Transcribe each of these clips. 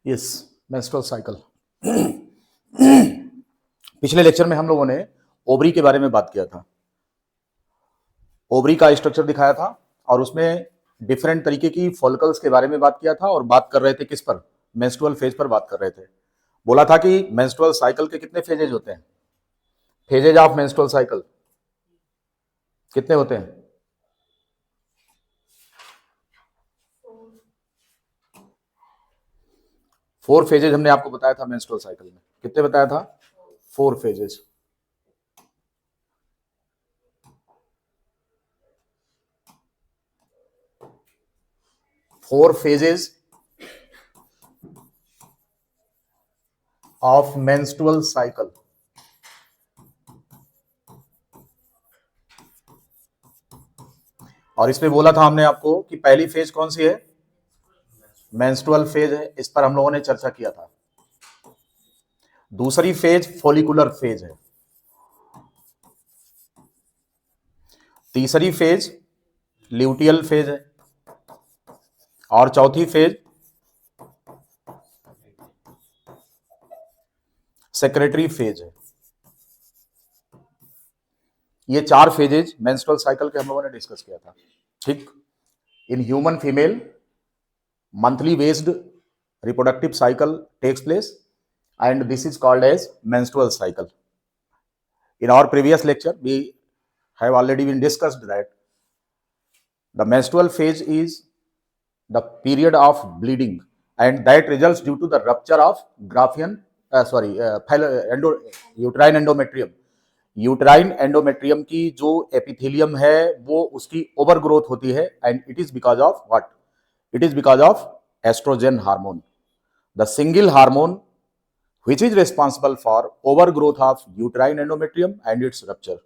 Yes, menstrual cycle. पिछले lecture में हम लोगों ने ओवरी के बारे में बात किया था। ओवरी का स्ट्रक्चर दिखाया था और उसमें डिफरेंट तरीके की फॉलिकल्स के बारे में बात किया था और बात कर रहे थे किस पर, मेंस्ट्रुअल फेज पर बात कर रहे थे। बोला था कि मेंस्ट्रुअल साइकिल के कितने फेजेज होते हैं, फेजेज ऑफ मेंस्ट्रुअल साइकिल कितने होते हैं? 4 फेजेज हमने आपको बताया था मेंस्ट्रुअल साइकिल में। कितने बताया था? 4 phases. Four phases of menstrual cycle. और इसमें बोला था हमने आपको कि पहली फेज कौन सी है? मेंस्ट्रुअल फेज है, इस पर हम लोगों ने चर्चा किया था। दूसरी फेज फॉलिकुलर फेज है। तीसरी फेज ल्यूटियल फेज है और चौथी फेज सेक्रेटरी फेज है। ये 4 फेजेज मेंस्ट्रुअल साइकिल के हम लोगों ने डिस्कस किया था। ठीक, in human female monthly based reproductive cycle takes place and this is called as menstrual cycle. In our previous lecture we have already been discussed that the menstrual phase is the period of bleeding and that results due to the rupture of uterine endometrium. Uterine endometrium की जो epithelium है वो उसकी over growth होती है and it is because of what? It is because of estrogen hormone, the single hormone which is responsible for overgrowth of uterine endometrium and its rupture.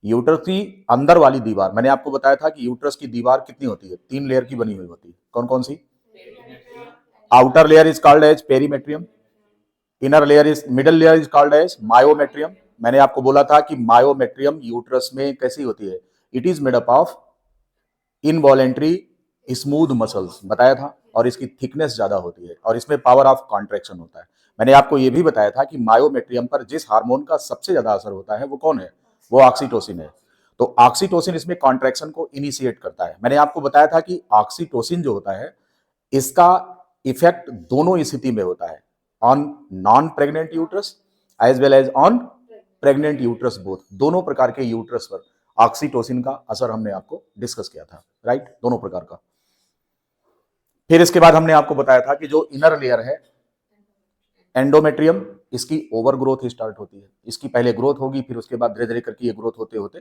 Uterus की अंदर वाली दीवार, मैंने आपको बताया था कि यूट्रस की दीवार कितनी होती है? 3 लेयर की बनी हुई होती है। कौन कौन सी? Outer layer is called as perimetrium, inner layer is middle layer is called as myometrium. मैंने आपको बोला था कि मायोमेट्रियम यूट्रस में कैसी होती है? It is made up of involuntary smooth muscles बताया था और इसकी थिकनेस ज्यादा होती है और इसमें पावर ऑफ कॉन्ट्रैक्शन होता है। मैंने आपको यह भी बताया था कि मायोमेट्रियम पर जिस हार्मोन का सबसे ज्यादा असर होता है वो कौन है? वो ऑक्सीटोसिन है। तो ऑक्सीटोसिन इसमें कॉन्ट्रैक्शन को इनिशिएट करता है। मैंने आपको बताया था कि ऑक्सीटोसिन जो होता है इसका इफेक्ट दोनों स्थिति में होता है, on non pregnant uterus as well as on pregnant uterus, both, दोनों प्रकार के यूट्रस पर ऑक्सीटोसिन का असर हमने आपको डिस्कस किया था, राइट, दोनों प्रकार का। फिर इसके बाद हमने आपको बताया था कि जो इनर लेयर है एंडोमेट्रियम, इसकी ओवर ग्रोथ स्टार्ट होती है। इसकी पहले ग्रोथ होगी, फिर उसके बाद धीरे धीरे करके ये ग्रोथ होते होते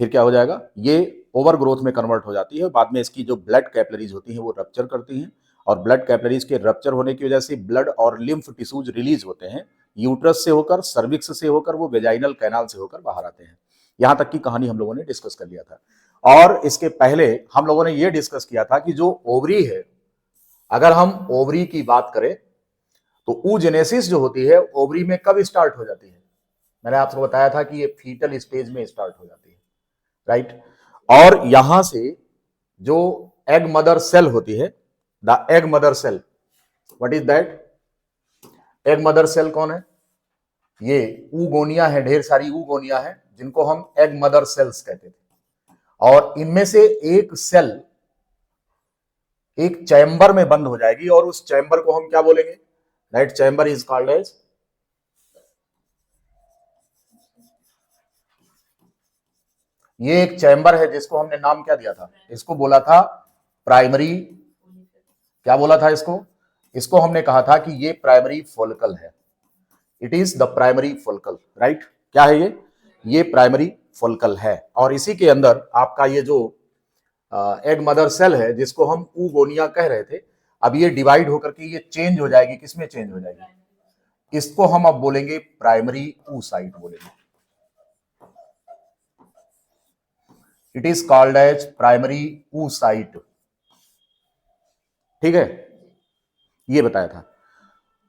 फिर क्या हो जाएगा? ये ओवर ग्रोथ में कन्वर्ट हो जाती है। बाद में इसकी जो ब्लड कैपिलरीज होती हैं वो रप्चर करती हैं और ब्लड कैपिलरीज के रप्चर होने की वजह से ब्लड और लिम्फ टिश्यूज रिलीज होते हैं, यूट्रस से होकर, सर्विक्स से होकर, वो वेजाइनल कैनाल से होकर बाहर आते हैं। यहां तक की कहानी हम लोगों ने डिस्कस कर लिया था। और इसके पहले हम लोगों ने ये डिस्कस किया था कि जो ओवरी है, अगर हम ओवरी की बात करें तो oogenesis जो होती है ओवरी में कब स्टार्ट हो जाती है? मैंने आपको बताया था कि ये फीटल स्टेज में स्टार्ट हो जाती है, राइट। और यहां से जो एग मदर सेल होती है, the egg mother cell, what is that? Egg mother cell कौन है? ये ऊगोनिया है, ढेर सारी ऊगोनिया है जिनको हम एग मदर सेल्स कहते थे। और इनमें से एक सेल एक चैम्बर में बंद हो जाएगी और उस चैम्बर को हम क्या बोलेंगे? Right, chamber is called as, ये एक चैम्बर है जिसको हमने नाम क्या दिया था? इसको बोला था प्राइमरी, क्या बोला था इसको? इसको हमने कहा था कि ये प्राइमरी फॉलिकल है। It is the primary follicle, right. क्या है ये? ये प्राइमरी फॉलिकल है। और इसी के अंदर आपका ये जो एग मदर सेल है जिसको हम ऊगोनिया कह रहे थे, अब ये डिवाइड होकर के ये चेंज हो जाएगी, किसमें चेंज हो जाएगी? इसको हम अब बोलेंगे प्राइमरी oocyte बोलेंगे। It is called as primary oocyte, ठीक है, ये बताया था।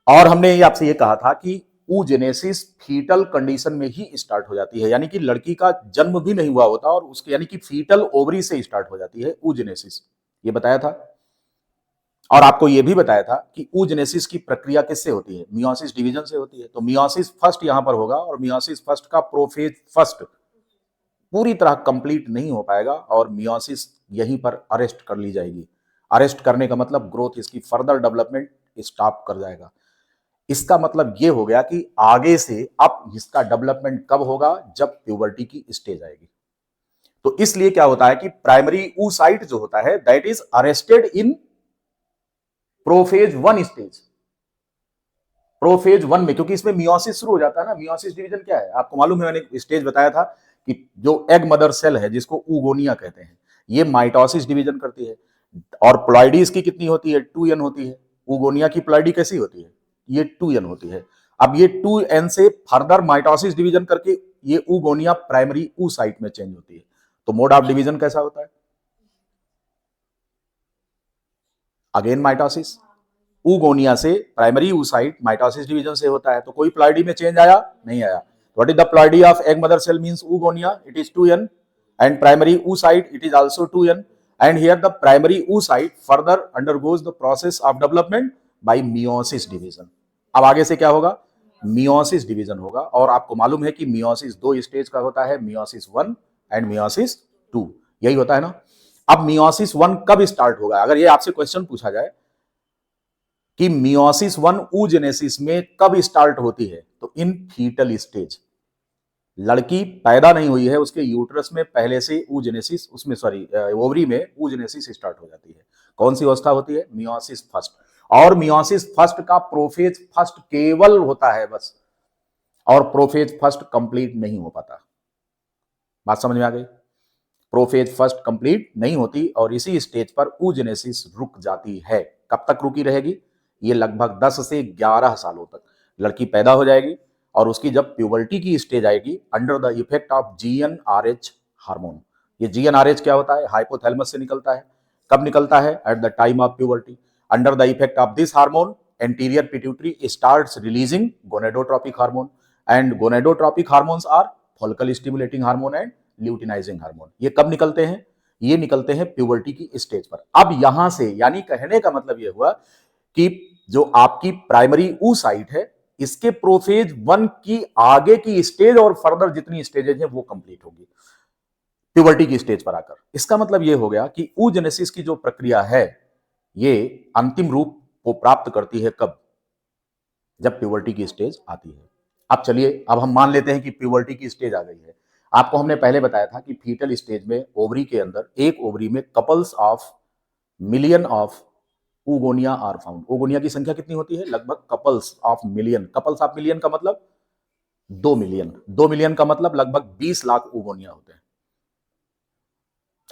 और हमने ये आपसे ये कहा था कि oogenesis फीटल कंडीशन में ही स्टार्ट हो जाती है, यानी कि लड़की का जन्म भी नहीं हुआ होता और उसके यानी कि फीटल ओवरी से स्टार्ट हो जाती है oogenesis, ये बताया था। और आपको यह भी बताया था कि oogenesis की प्रक्रिया किससे होती है, मियोसिस डिवीजन से होती है। तो मियोसिस फर्स्ट यहां पर होगा और मियोसिस फर्स्ट का प्रोफेज फर्स्ट पूरी तरह कंप्लीट नहीं हो पाएगा और मियोसिस यहीं पर अरेस्ट कर ली जाएगी। अरेस्ट करने का मतलब ग्रोथ, इसकी फर्दर डेवलपमेंट स्टॉप कर जाएगा। इसका मतलब यह हो गया कि आगे से अब इसका डेवलपमेंट कब होगा, जब प्यूबर्टी की स्टेज आएगी। तो इसलिए क्या होता है कि प्राइमरी oocyte जो होता है that is arrested in prophase 1 stage. Prophase 1 में, क्योंकि इसमें मियोसिस शुरू हो जाता है ना। मियोसिस डिवीजन क्या है आपको मालूम है, मैंने स्टेज बताया था कि जो एग मदर सेल है जिसको ऊगोनिया कहते हैं, ये माइटोसिस डिवीजन करती है। और प्लॉइडी इसकी कितनी होती है, 2n होती है। ऊगोनिया की प्लॉइडी कैसी होती है, ये 2n होती है। अब ये 2n से फर्दर माइटोसिस डिवीजन करके ये ऊगोनिया प्राइमरी oocyte में चेंज होती है। तो मोड ऑफ डिवीजन कैसा होता है, अगेन माइटोसिस। ऊगोनिया से प्राइमरी oocyte माइटोसिस डिवीजन से होता है। तो कोई प्लॉइडी में चेंज आया नहीं आया। What is the ploidy of egg mother cell means oogonia, it is 2n, and primary oocyte it is also 2n, and here the primary oocyte further undergoes the process of development by meiosis division। अब आगे से क्या होगा, meiosis division होगा। और आपको मालूम है कि मियोसिस 2 स्टेज का होता है, मियोसिस 1 एंड मियोसिस 2, यही होता है ना। अब मियोसिस 1 कब स्टार्ट होगा, अगर ये आपसे क्वेश्चन पूछा जाए कि मियोसिस 1 oogenesis में कब स्टार्ट होती है, तो इन फीटल स्टेज। लड़की पैदा नहीं हुई है, उसके यूट्रस में पहले से oogenesis, उसमें सॉरी ओवरी में oogenesis स्टार्ट हो जाती है। कौन सी अवस्था होती है, मियोसिस फर्स्ट। और मियोसिस फर्स्ट का प्रोफेज फर्स्ट केवल होता है बस, और प्रोफेज फर्स्ट कंप्लीट नहीं हो पाता। बात समझ में आ गई, प्रोफेज फर्स्ट कंप्लीट नहीं होती और इसी स्टेज पर oogenesis रुक जाती है। कब तक रुकी रहेगी, ये लगभग 10 से 11 सालों तक। लड़की पैदा हो जाएगी और उसकी जब प्यूबर्टी की स्टेज आएगी under the effect of GnRH hormone. ये GnRH क्या होता है, हाइपोथैलेमस से निकलता है। कब निकलता है, at the time of puberty. Under the effect of this hormone anterior pituitary starts releasing gonadotropic hormone, and gonadotropic hormones are follicle stimulating hormone and luteinizing hormone. ये कब निकलते हैं, ये निकलते हैं प्यूबर्टी की स्टेज पर। अब यहां से यानी कहने का मतलब यह हुआ कि जो आपकी प्राइमरी oocyte है, इसके प्रोफेज 1 की आगे की स्टेज और फर्दर जितनी स्टेजेज हैं वो कंप्लीट होगी प्यूबर्टी की स्टेज पर आकर। इसका मतलब यह हो गया कि oogenesis की जो प्रक्रिया है ये अंतिम रूप को प्राप्त करती है कब, जब प्यूबर्टी की स्टेज आती है। अब चलिए, अब हम मान लेते हैं कि प्यूबर्टी की स्टेज आ गई है। आपको हमने पहले बताया था कि फीटल स्टेज में ओवरी के अंदर, एक ओवरी में couples of million of oogonia are found. oogonia की संख्या कितनी होती है, लगभग couples of million. Couples of million का मतलब 2 मिलियन। 2 मिलियन का मतलब लगभग 20 लाख oogonia होते हैं।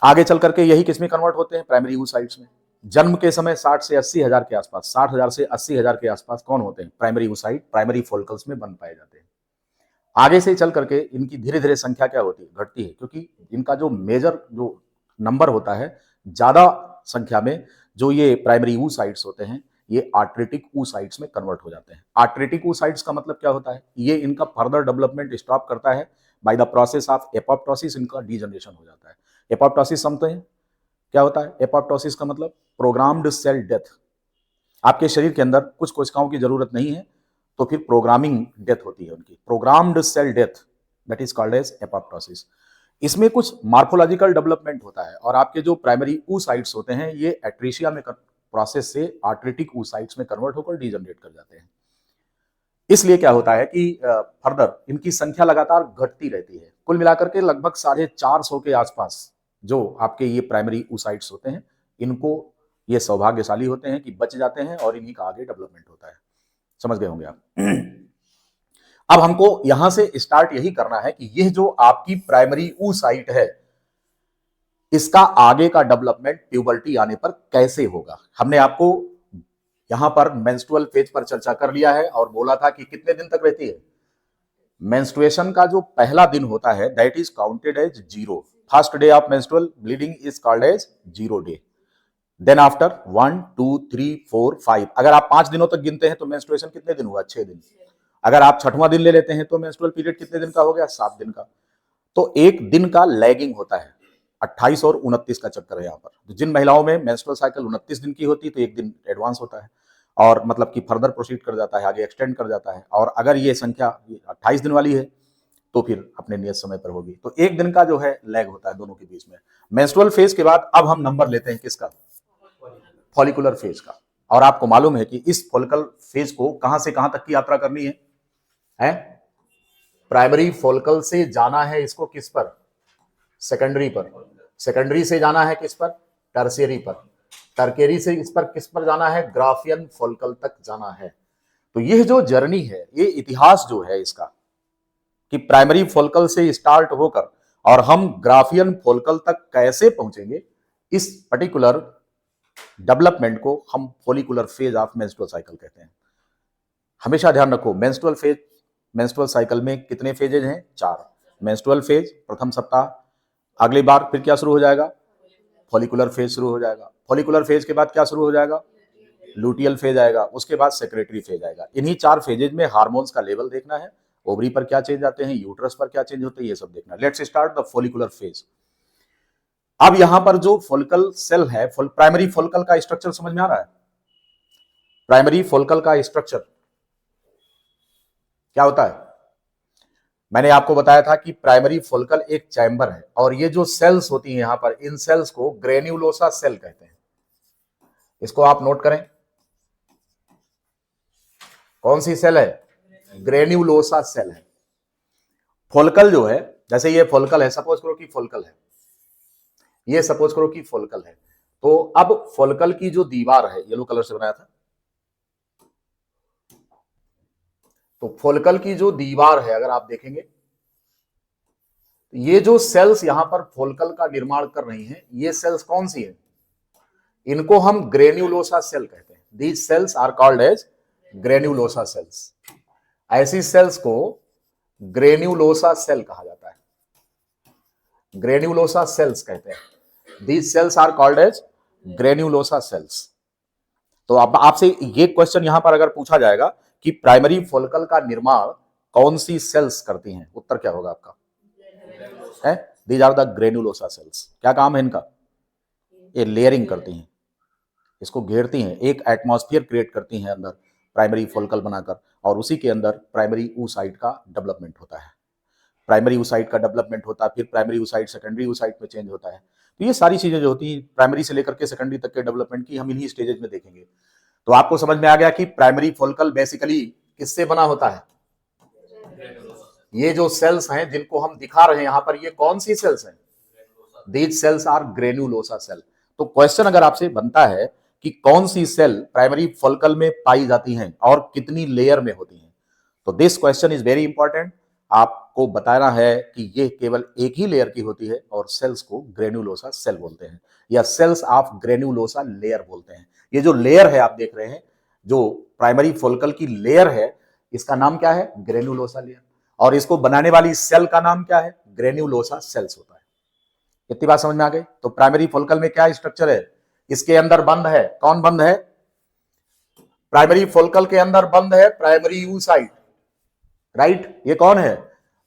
आगे चल करके यही किसमें कन्वर्ट होते हैं, प्राइमरी oocytes में। जन्म के समय 60 से 80 हजार के आसपास, 60 हजार से 80 हजार के आसपास कौन होते हैं, प्राइमरी oocyte, प्राइमरी फोलिकल्स में बन पाए जाते हैं। आगे से चल करके इनकी धीरे धीरे संख्या क्या होती है, घटती है, क्योंकि इनका जो मेजर जो नंबर होता है, ज्यादा संख्या में जो ये प्राइमरी oocytes होते हैं ये आर्टरेटिक oocytes में कन्वर्ट हो जाते हैं। आर्टरेटिक oocytes का मतलब क्या होता है, ये इनका फर्दर डेवलपमेंट स्टॉप करता है by the process of apoptosis, इनका डीजनरेशन हो जाता है। एपोप्टोसिस समझते हैं क्या होता है, एपोप्टोसिस का मतलब प्रोग्राम्ड सेल डेथ। आपके शरीर के अंदर कुछ कोशिकाओं की जरूरत नहीं है तो फिर प्रोग्रामिंग डेथ होती है उनकी, programmed cell death, that is called as apoptosis. इसमें कुछ मार्फोलॉजिकल डेवलपमेंट होता है और आपके जो प्राइमरी oocytes होते हैं ये एट्रीशिया में प्रोसेस से आर्टरेटिक oocytes में कन्वर्ट होकर डीजनरेट कर जाते हैं। इसलिए क्या होता है कि फर्दर इनकी संख्या लगातार घटती रहती है। कुल मिलाकर के लगभग 450 के आसपास जो आपके ये प्राइमरी oocytes होते हैं, इनको ये सौभाग्यशाली होते हैं कि बच जाते हैं और इन्हीं का आगे डेवलपमेंट होता है। समझ गए होंगे आप। अब हमको यहां से स्टार्ट यही करना है कि यह जो आपकी प्राइमरी oocyte है इसका आगे का डेवलपमेंट प्यूबर्टी आने पर कैसे होगा। हमने आपको यहां पर मेंस्ट्रुअल फेज पर चर्चा कर लिया है और बोला था कि कितने दिन तक रहती है। मेंस्ट्रुएशन का जो पहला दिन होता है that is counted as 0। First day of menstrual bleeding is called as 0 day. Then after 1 2 3 4 5, अगर आप 5 दिनों तक गिनते हैं तो मेंस्ट्रुएशन कितने दिन हुआ, 6 दिन। अगर आप 6वां दिन ले लेते हैं तो मेंस्ट्रुअल पीरियड कितने दिन का हो गया, 7 दिन का। तो एक दिन का लैगिंग होता है, 28 और 29 का चक्कर है यहाँ पर। तो जिन महिलाओं में मेंस्ट्रुअल साइकिल 29 दिन की होती है तो एक दिन एडवांस होता है और मतलब कि फर्दर प्रोसीड कर जाता है, आगे एक्सटेंड कर जाता है। और अगर ये संख्या 28 दिन वाली है तो फिर अपने नियत समय पर होगी। तो एक दिन का जो है लैग होता है दोनों के बीच में। मेंस्ट्रुअल फेज के बाद अब हम नंबर लेते हैं किसका? फॉलिकुलर फेज का। और आपको मालूम है कि इस फॉलिकल फेज को कहां से कहां तक की यात्रा करनी है? प्राइमरी फॉलिकल से जाना है इसको किस पर? सेकेंडरी पर। सेकेंडरी से जाना है किस पर? टर्शियरी पर। टर्शियरी से इस पर किस पर जाना है? ग्राफियन फॉलिकल तक जाना है। तो यह जो जर्नी है, ये इतिहास जो है इसका, कि प्राइमरी फॉलिकल से स्टार्ट होकर और हम ग्राफियन फॉलिकल तक कैसे पहुंचेंगे, इस पर्टिकुलर डेवलपमेंट को हम follicular phase of menstrual cycle कहते हैं। हमेशा ध्यान रखो, मेंस्ट्रुअल फेज, मेंस्ट्रुअल साइकिल में कितने फेजेज हैं? 4। मेंस्ट्रुअल फेज प्रथम सप्ताह, अगली बार फिर क्या शुरू हो जाएगा? फॉलिकुलर फेज शुरू हो जाएगा। फॉलिकुलर फेज के बाद क्या शुरू हो जाएगा? लुटियल फेज आएगा। उसके बाद सेक्रेटरी फेज आएगा। इन्हीं 4 फेजेज में हार्मोन्स का लेवल देखना है, ओवरी पर क्या चेंज आते हैं, यूट्रस पर क्या चेंज होते हैं, ये सब देखना। Let's start the follicular phase. अब यहां पर जो फॉलिकल सेल है, प्राइमरी फॉलिकल का स्ट्रक्चर समझ में आ रहा है? प्राइमरी फॉलिकल का स्ट्रक्चर क्या होता है? मैंने आपको बताया था कि प्राइमरी फॉलिकल एक चैम्बर है और ये जो सेल्स होती हैं यहां पर, इन सेल्स को ग्रेन्युलोसा सेल कहते हैं। इसको आप नोट करें, कौन सी सेल है? ग्रेन्युलोसा सेल है। फॉलिकल जो है, जैसे ये फॉलिकल है, सपोज करो कि फॉलिकल है, ये सपोज करो कि फॉलिकल है। तो अब फॉलिकल की जो दीवार है, येलो कलर से बनाया था, तो फॉलिकल की जो दीवार है अगर आप देखेंगे, ये जो सेल्स यहां पर फॉलिकल का निर्माण कर रही हैं, ये सेल्स कौन सी है? इनको हम ग्रेन्युलोसा सेल कहते हैं। These cells are called as granulosa cells. ऐसी सेल्स को ग्रेन्युलोसा सेल कहा जाता है, ग्रेन्युलोसा सेल्स कहते हैं। These cells are called as granulosa cells. तो अब आपसे ये क्वेश्चन यहां पर अगर पूछा जाएगा कि प्राइमरी फॉलिकल का निर्माण कौन सी सेल्स करती हैं, उत्तर क्या होगा आपका? है these are the granulosa cells. क्या काम है इनका? ये लेयरिंग करती हैं, इसको घेरती हैं, एक एटमॉस्फेयर क्रिएट करती हैं अंदर प्राइमरी फॉलिकल बनाकर, और उसी के अंदर प्राइमरी oocyte का डेवलपमेंट होता है। प्राइमरी oocyte का डेवलपमेंट होता है, फिर प्राइमरी oocyte सेकेंडरी oocyte में चेंज होता है। तो ये सारी चीजें जो होती हैं प्राइमरी से लेकर के सेकेंडरी तक के डेवलपमेंट की, हम इन्हीं स्टेजेस में देखेंगे। तो आपको समझ में आ गया कि प्राइमरी फॉलिकल बेसिकली किससे बना होता है? ये जो सेल्स हैं जिनको हम दिखा रहे हैं यहां पर, ये कौन सी सेल्स हैं? These cells are granulosa cell. तो क्वेश्चन अगर आपसे बनता है कि कौन सी सेल प्राइमरी फॉलिकल में पाई जाती हैं और कितनी लेयर में होती हैं, तो this question is very important. आपको बताना है कि ये केवल एक ही लेयर की होती है और सेल्स को ग्रेन्युलोसा सेल बोलते हैं या सेल्स ऑफ ग्रेन्युलोसा लेयर बोलते हैं। ये जो लेयर है आप देख रहे हैं, जो प्राइमरी फॉलिकल की लेयर है, इसका नाम क्या है? Granulosa layer. और इसको बनाने वाली सेल का नाम क्या है? ग्रेन्युलोसा सेल्स होता है। इतनी बात समझ में आ गई? तो प्राइमरी फॉलिकल में क्या स्ट्रक्चर है? इसके अंदर बंद है, कौन बंद है? प्राइमरी फॉलिकल के अंदर बंद है प्राइमरी oocyte, राइट? ये कौन है?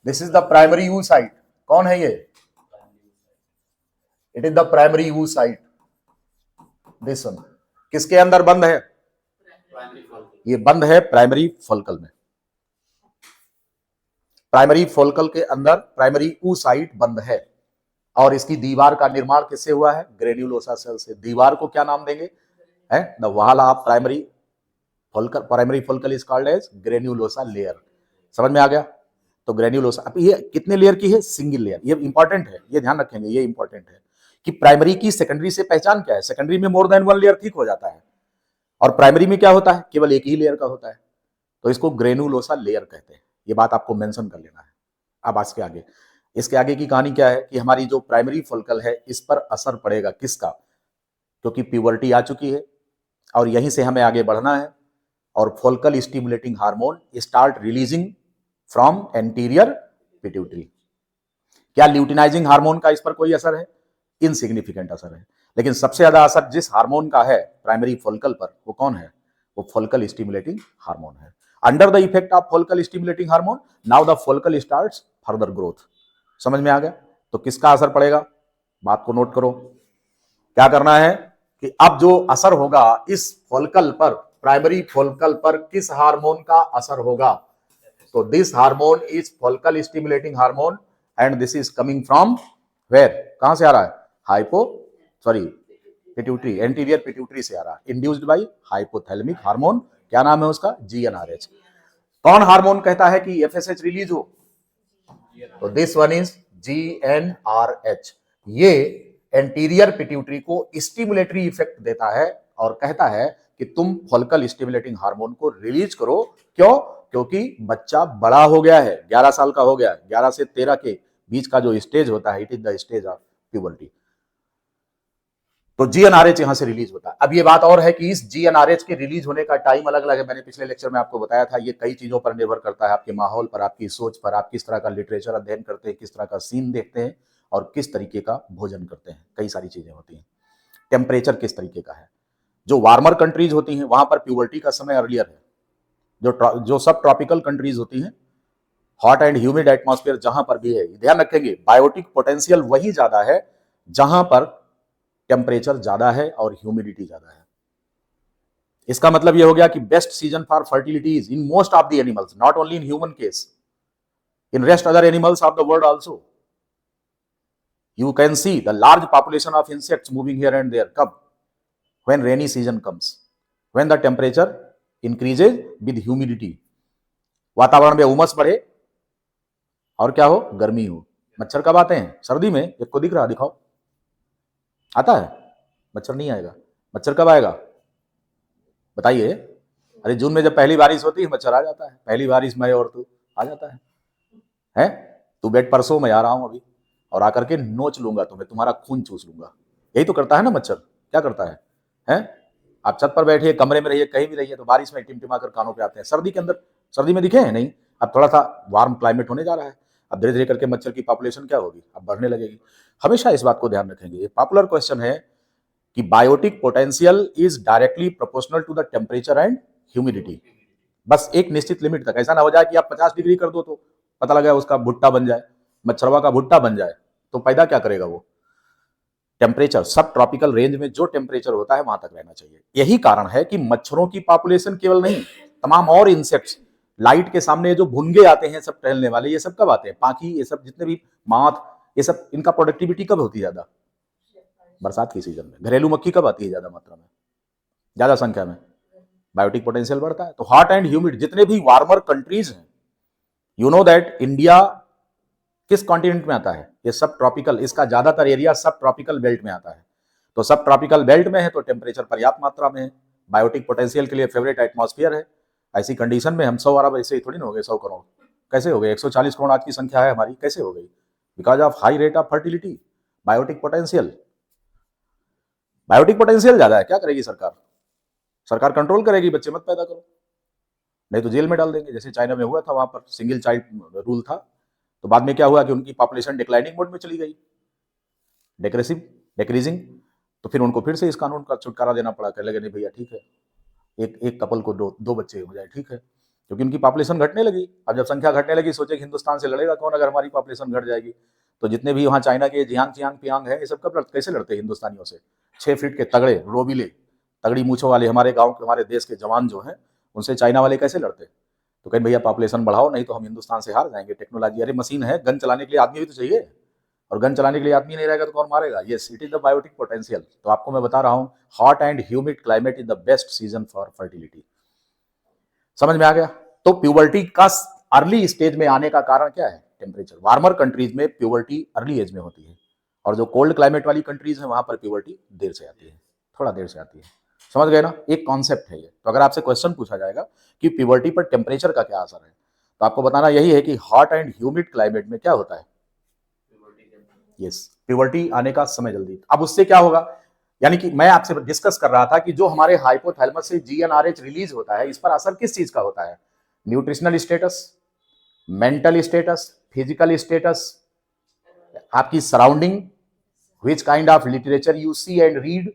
This is the primary oocyte। कौन है ये? It is the primary oocyte। This one किसके अंदर बंद है? ये बंद है प्राइमरी फॉलिकल में। प्राइमरी फॉलिकल के अंदर प्राइमरी oocyte बंद है और इसकी दीवार का निर्माण किससे हुआ है? ग्रेन्युलोसा सेल से। दीवार को क्या नाम देंगे? है the wall of primary follicle. Primary follicle is called as granulosa layer. समझ में आ गया? तो ग्रेन्युलोसा, अब ये कितने लेयर की है? Single layer. ये इंपॉर्टेंट है, ये ध्यान रखेंगे, ये इंपॉर्टेंट है कि प्राइमरी की सेकेंडरी से पहचान क्या है। सेकेंडरी में मोर देन वन लेयर ठीक हो जाता है और प्राइमरी में क्या होता है? केवल एक ही लेयर का होता है। तो इसको ग्रेन्युलोसा लेयर कहते हैं। ये बात आपको मेंशन कर लेना है। अब आज के आगे, इसके आगे की कहानी क्या है कि हमारी जो प्राइमरी फॉलिकल है इस पर असर पड़ेगा किसका? क्योंकि प्यूबर्टी आ चुकी है और यहीं से हमें आगे बढ़ना है और follicle stimulating hormone start releasing from anterior pituitary. क्या ल्यूटिनाइजिंग हार्मोन का इस पर कोई असर है? इनसिग्निफिकेंट असर है। लेकिन सबसे ज्यादा असर जिस हार्मोन का है प्राइमरी फॉलिकल पर, वो कौन है? वो फॉलिकल स्टिमुलेटिंग हार्मोन है। Under the effect of follicle stimulating hormone, now the follicle starts further growth. समझ में आ गया? तो किसका असर पड़ेगा? बात को नोट करो। क्या करना है कि अब जो असर होगा इस फोल्कल पर, प्राइमरी फोल्कल पर किस हार्मोन का असर होगा, तो this hormone is follicle stimulating hormone and this is coming from where, कहां से आ रहा है, पिट्यूटरी, एंटीरियर पिट्यूटरी से आ रहा है, इंड्यूस्ड बाय हाइपोथैलेमिक हार्मोन, क्या नाम है उसका, जीएनआरएच। कौन हार्मोन कहता है कि एफएसएच रिलीज हो, तो दिस वन इज जीएनआरएच। ये एंटीरियर पिट्यूटरी को स्टिमुलेटरी इफेक्ट देता है और कहता है कि तुम फोल्कल स्टिमुलेटिंग हार्मोन को रिलीज करो। क्यों, क्योंकि बच्चा बड़ा हो गया है, 11 साल का हो गया है, 11 से 13 के बीच का जो स्टेज होता है, it is the stage of puberty. तो जीएनआरएच यहां से रिलीज होता है। अब ये बात और है कि इस जीएनआरएच के रिलीज होने का टाइम अलग अलग है, मैंने पिछले लेक्चर में आपको बताया था, ये कई चीजों पर निर्भर करता है, आपके माहौल पर, आपकी सोच पर, आप किस तरह का लिटरेचर अध्ययन करते हैं, किस तरह का सीन देखते हैं और किस तरीके का भोजन करते हैं, कई सारी चीजें होती हैं। टेम्परेचर किस तरीके का है, जो वार्मर कंट्रीज होती हैं वहां पर प्यूबर्टी का समय अर्लियर है, जो सब ट्रॉपिकल कंट्रीज होती हैं, हॉट एंड ह्यूमिड एटमॉस्फेयर जहां पर भी है, ध्यान रखेंगे बायोटिक पोटेंशियल वही ज्यादा है जहां पर टेम्परेचर ज्यादा है और ह्यूमिडिटी ज्यादा है। इसका मतलब यह हो गया कि best season for fertility is in most of the animals, not only in human case, in rest other animals of the world also. You can see the large population of insects moving here and there. कब, when rainy season comes, when the temperature increases with humidity, वातावरण में उमस बढ़े और क्या हो, गर्मी हो। मच्छर कब आते हैं, सर्दी में। एक को दिख रहा, दिखाओ, आता है मच्छर? नहीं आएगा। मच्छर कब आएगा बताइए? अरे जून में जब पहली बारिश होती है मच्छर आ जाता है, पहली बारिश में और तू आ जाता है? तू बैठ, परसों मैं आ रहा हूं अभी और आकर के नोच लूंगा तुम्हें, तुम्हारा खून चूस लूंगा। यही तो करता है ना मच्छर, क्या करता है? आप छत पर बैठिए, कमरे में रहिए, कहीं भी रहिए, तो बारिश में टिमटिमा कर कानों पे आते हैं। सर्दी के अंदर, सर्दी में दिखे हैं नहीं? अब थोड़ा सा वार्म क्लाइमेट होने जा रहा है, अब धीरे धीरे करके मच्छर की पॉपुलेशन क्या होगी, अब बढ़ने लगेगी। हमेशा इस बात को ध्यान रखेंगे। ये पॉपुलर क्वेश्चन है कि biotic potential is directly proportional to the temperature and humidity. बस एक निश्चित लिमिट तक, ऐसा ना हो जाए कि आप 50 डिग्री कर दो तो पता लगा उसका भुट्टा बन जाए, मच्छरवा का भुट्टा बन जाए, तो पैदा क्या करेगा वो? टेम्परेचर सब ट्रॉपिकल रेंज में जो टेम्परेचर होता है वहां तक रहना चाहिए। यही कारण है कि मच्छरों की पॉपुलेशन केवल नहीं, तमाम और इंसेक्ट्स, लाइट के सामने जो भुनगे आते हैं सब टहलने वाले, ये सब कब आते हैं? पाखी, ये सब जितने भी माथ, ये सब, इनका प्रोडक्टिविटी कब होती है ज्यादा? बरसात की सीजन में। घरेलू मक्खी कब आती है ज्यादा मात्रा में, ज्यादा संख्या में? बायोटिक पोटेंशियल बढ़ता है। तो हॉट एंड ह्यूमिड जितने भी वार्मर कंट्रीज हैं, यू नो दैट इंडिया किस कॉन्टिनेंट में आता है? ये सब ट्रॉपिकल, इसका ज्यादातर एरिया सब ट्रॉपिकल बेल्ट में आता है। तो सब ट्रॉपिकल बेल्ट में है तो टेम्परेचर पर्याप्त मात्रा में है, बायोटिक पोटेंशियल के लिए फेवरेट एटमॉस्फेयर है। ऐसी कंडीशन में हम 100 अरब ऐसे ही थोड़ी ना हो गए, 100 करोड़ कैसे हो गए? 140 करोड़ आज की संख्या है हमारी, कैसे हो गई? Because of high rate of fertility, biotic potential. Biotic potential ज्यादा है, क्या करेगी सरकार? सरकार कंट्रोल करेगी, बच्चे मत पैदा करो, नहीं तो जेल में डाल देंगे। जैसे चाइना में हुआ था, वहां पर सिंगल चाइल्ड रूल था, तो बाद में क्या हुआ कि उनकी पॉपुलेशन डिक्लाइनिंग मोड में चली गई, डिक्रीजिंग, तो फिर उनको फिर से इस कानून का छुटकारा देना पड़ा। कहने लगे नहीं भैया ठीक है, एक कपल को दो बच्चे हो जाए, ठीक है, क्योंकि उनकी पॉपुलेशन घटने लगी। अब जब संख्या घटने लगी, सोचे कि हिंदुस्तान से लड़ेगा कौन अगर हमारी पॉपुलेशन घट जाएगी? तो जितने भी वहाँ चाइना के जियांग चियांग पियांग है, ये सब कब कैसे लड़ते हैं हिंदुस्तानियों से? 6 फीट के तगड़े रोबिले तगड़ी मूछों वाले हमारे गाँव के, हमारे देश के जवान जो हैं, उनसे चाइना वाले कैसे लड़ते? तो कहीं भैया पॉपुलेशन बढ़ाओ, नहीं तो हम हिंदुस्तान से हार जाएंगे। टेक्नोलॉजी, अरे मशीन है, गन चलाने के लिए आदमी भी तो चाहिए, और गन चलाने के लिए आदमी नहीं रहेगा तो कौन मारेगा? Yes, it is the biotic potential. तो आपको मैं बता रहा हूं, hot and humid climate is the best season for fertility. समझ में आ गया? तो प्यूबर्टी का अर्ली स्टेज में आने का कारण क्या है? टेम्परेचर। वार्मर कंट्रीज में प्यूबर्टी अर्ली एज में होती है, और जो कोल्ड क्लाइमेट वाली कंट्रीज है वहां पर प्यूबर्टी देर से आती है, थोड़ा देर से आती है। समझ गए ना? एक कॉन्सेप्ट है ये। तो अगर आपसे क्वेश्चन पूछा जाएगा कि प्यूबर्टी पर टेम्परेचर का क्या असर है, तो आपको बताना यही है कि हॉट एंड ह्यूमिड क्लाइमेट में क्या होता है? यस, प्यूबर्टी आने का समय जल्दी। अब उससे क्या होगा? यानी कि मैं आपसे डिस्कस कर रहा था कि जो हमारे हाइपोथैलेमस से जीएनआरएच रिलीज होता है, इस पर असर किस चीज का होता है? Nutritional status, mental status, physical status, आपकी surrounding, which kind of literature you see and read,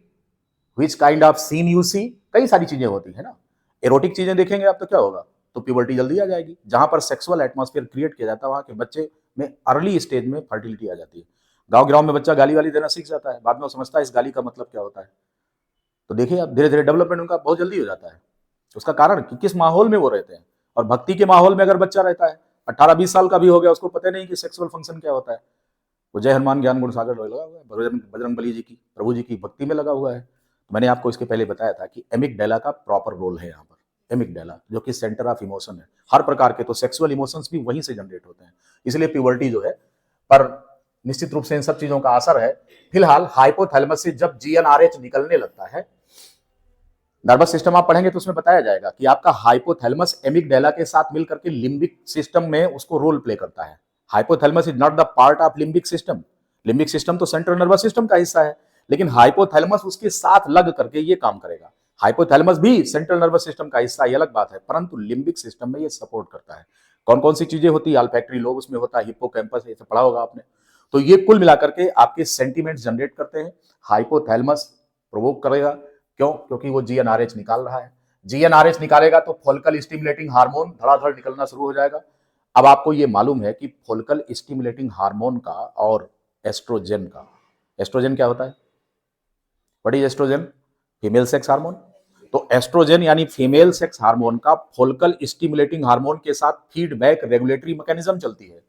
which kind of scene you see, कई सारी चीजें होती है ना। एरोटिक चीजें देखेंगे आप तो क्या होगा? तो प्यूबर्टी जल्दी आ जाएगी। जहां पर सेक्सुअल एटमॉस्फेयर क्रिएट किया जाता है वहां के बच्चे में अर्ली स्टेज में फर्टिलिटी आ जाती है। गांव में बच्चा गाली वाली देना सीख जाता है, बाद में वो समझता है इस गाली का मतलब क्या होता है। तो देखिए आप धीरे धीरे डेवलपमेंट उनका बहुत जल्दी हो जाता है। उसका कारण कि किस माहौल में वो रहते हैं। और भक्ति के माहौल में अगर बच्चा रहता है, 18-20 साल का भी हो गया, उसको पता नहीं कि सेक्सुअल फंक्शन क्या होता है, वो जय हनुमान ज्ञान गुण सागर लगा हुआ है, बजरंग बली जी की, प्रभु जी की भक्ति में लगा हुआ है। मैंने आपको इसके पहले बताया था कि एमिगडाला का प्रॉपर रोल है यहाँ पर। एमिगडाला जो कि सेंटर ऑफ इमोशन है हर प्रकार के, तो सेक्सुअल इमोशंस भी वहीं से जनरेट होते हैं, इसलिए प्यूबर्टी जो है। पर निश्चित रूप से इन सब चीजों का असर है। फिलहाल हाइपोथैलेमस से जब जीएनआरएच निकलने लगता है, नर्वस सिस्टम आप पढ़ेंगे तो उसमें बताया जाएगा कि आपका हाइपोथैलेमस एमिगडाला के साथ मिलकर के लिम्बिक सिस्टम में उसको रोल प्ले करता है। Hypothalamus is not the part of limbic system. Limbic system तो सेंट्रल नर्वस सिस्टम का हिस्सा है, लेकिन हाइपोथैलेमस उसके साथ लग करके ये काम करेगा। हाइपोथैलेमस भी सेंट्रल नर्वस सिस्टम का हिस्सा है, ये अलग बात है, परंतु लिम्बिक सिस्टम में ये सपोर्ट करता है। कौन कौन सी चीजें होती है, ऑल्फैक्टरी लोब उसमें होता है, हिप्पोकैम्पस, ये पढ़ा होगा आपने। तो ये कुल मिलाकर के आपके सेंटीमेंट्स जनरेट करते हैं। हाइपोथैलेमस प्रोवोक करेगा, क्यों? क्योंकि वो जीएनआरएच निकाल रहा है। जीएनआरएच निकालेगा तो फोलिकल स्टिमुलेटिंग हार्मोन धड़ाधड़ निकलना शुरू हो जाएगा। अब आपको ये मालूम है कि फोलिकल स्टिमुलेटिंग हार्मोन का और एस्ट्रोजन का, एस्ट्रोजन क्या होता है? What is estrogen? Female sex hormone. तो एस्ट्रोजन यानी फीमेल सेक्स हार्मोन का फोलिकल स्टिमुलेटिंग हार्मोन के साथ फीडबैक रेगुलेटरी मैकेनिज्म चलती है।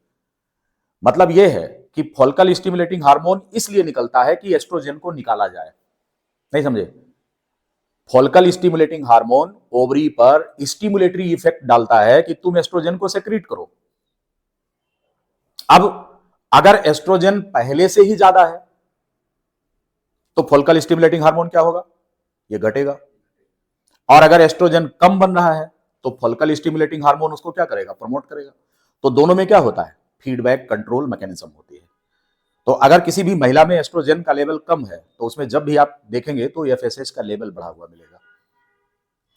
मतलब यह है कि फोलिकल स्टिमुलेटिंग हार्मोन इसलिए निकलता है कि एस्ट्रोजन को निकाला जाए। नहीं समझे? फोलिकल स्टिमुलेटिंग हार्मोन ओवरी पर स्टिमुलेटरी इफेक्ट डालता है कि तुम एस्ट्रोजन को सेक्रेट करो। अब अगर एस्ट्रोजन पहले से ही ज्यादा है तो फोलिकल स्टिमुलेटिंग हार्मोन क्या होगा? ये घटेगा। और अगर एस्ट्रोजन कम बन रहा है तो फोलिकल स्टिमुलेटिंग हार्मोन उसको क्या करेगा? प्रमोट करेगा। तो दोनों में क्या होता है? फीडबैक कंट्रोल मैकेनिज्म होती है। तो अगर किसी भी महिला में एस्ट्रोजन का लेवल कम है तो उसमें जब भी आप देखेंगे तो एफएसएच का लेवल बढ़ा हुआ मिलेगा।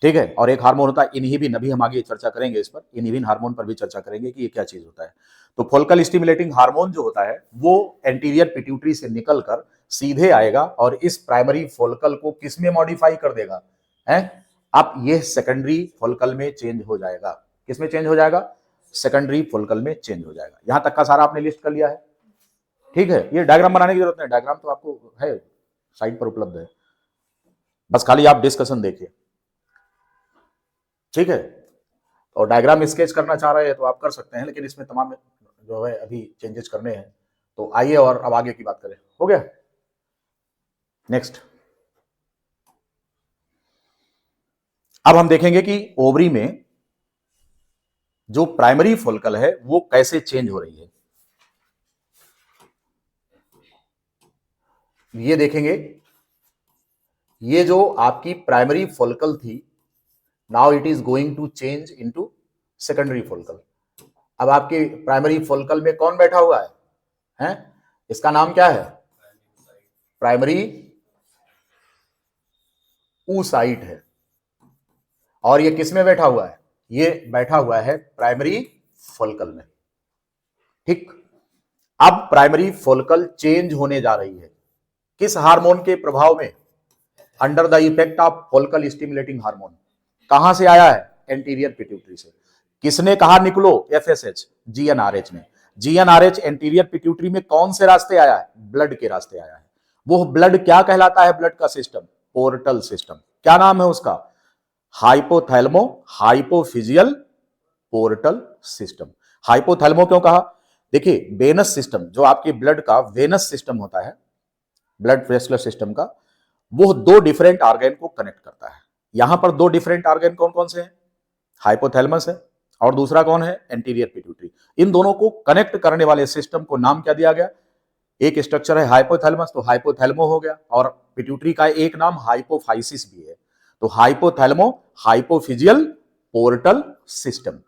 ठीक है। और एक हार्मोन होता है इनहिबिन, अभी हम आगे चर्चा करेंगे इस पर, इनहिबिन हार्मोन पर भी चर्चा करेंगे कि ये क्या चीज होता है। तो फोलिकल स्टिमुलेटिंग हार्मोन जो होता है वो एंटीरियर पिट्यूटरी से निकलकर सीधे आएगा और इस प्राइमरी फोलिकल को किसमें मॉडिफाई कर देगा? है अब ये सेकेंडरी फोलिकल में चेंज हो जाएगा। किसमें चेंज हो जाएगा? सेकेंडरी फोलिकल में चेंज हो जाएगा। यहां तक का सारा आपने लिस्ट कर लिया है। ठीक है। ये डायग्राम बनाने की जरूरत नहीं, डायग्राम तो आपको है, साइट पर उपलब्ध है, बस खाली आप डिस्कशन देखिए। ठीक है। और डायग्राम स्केच करना चाह रहे हैं तो आप कर सकते हैं, लेकिन इसमें तमाम जो है अभी चेंजेस करने हैं। तो आइए और अब आगे की बात करें। हो गया? नेक्स्ट, अब हम देखेंगे कि ओवरी में जो प्राइमरी फोलिकल है वो कैसे चेंज हो रही है। ये देखेंगे, ये जो आपकी प्राइमरी फोलिकल थी, now it is going to change into secondary follicle. अब आपके प्राइमरी फोलिकल में कौन बैठा हुआ है? हैं? इसका नाम क्या है? प्राइमरी ऊसाइट है। और ये किस में बैठा हुआ है? ये बैठा हुआ है प्राइमरी फोलिकल में। ठीक। अब प्राइमरी फोलिकल चेंज होने जा रही है किस हार्मोन के प्रभाव में? Under the effect of follicle stimulating hormone. कहां से आया है? एंटीरियर पिट्यूटरी से। किसने कहा निकलो? एफएसएच, जीएनआरएच ने। जीएनआरएच एंटीरियर पिट्यूटरी में कौन से रास्ते आया है? ब्लड के रास्ते आया है। वो ब्लड क्या कहलाता है? ब्लड का सिस्टम पोर्टल सिस्टम। क्या नाम है उसका? हाइपोथैलेमो हाइपोफिजियल पोर्टल सिस्टम। हाइपोथैलेमो क्यों कहा? देखिए वेनस सिस्टम, जो आपके ब्लड का वेनस सिस्टम होता है, ब्लड वेस्कुलर सिस्टम का, वो दो डिफरेंट ऑर्गन को कनेक्ट करता है। यहां पर दो डिफरेंट ऑर्गन कौन कौन से हैं? हाइपोथैलेमस है और दूसरा कौन है? Anterior pituitary. इन दोनों को कनेक्ट करने वाले सिस्टम को नाम क्या दिया गया? एक स्ट्रक्चर है हाइपोथैलेमस, तो हाइपोथैलेमो हो गया, और पिट्यूटरी का एक नाम हाइपोफाइसिस भी है। तो हाइपोथैलेमो हाइपोफिजियल पोर्टल सिस्टम।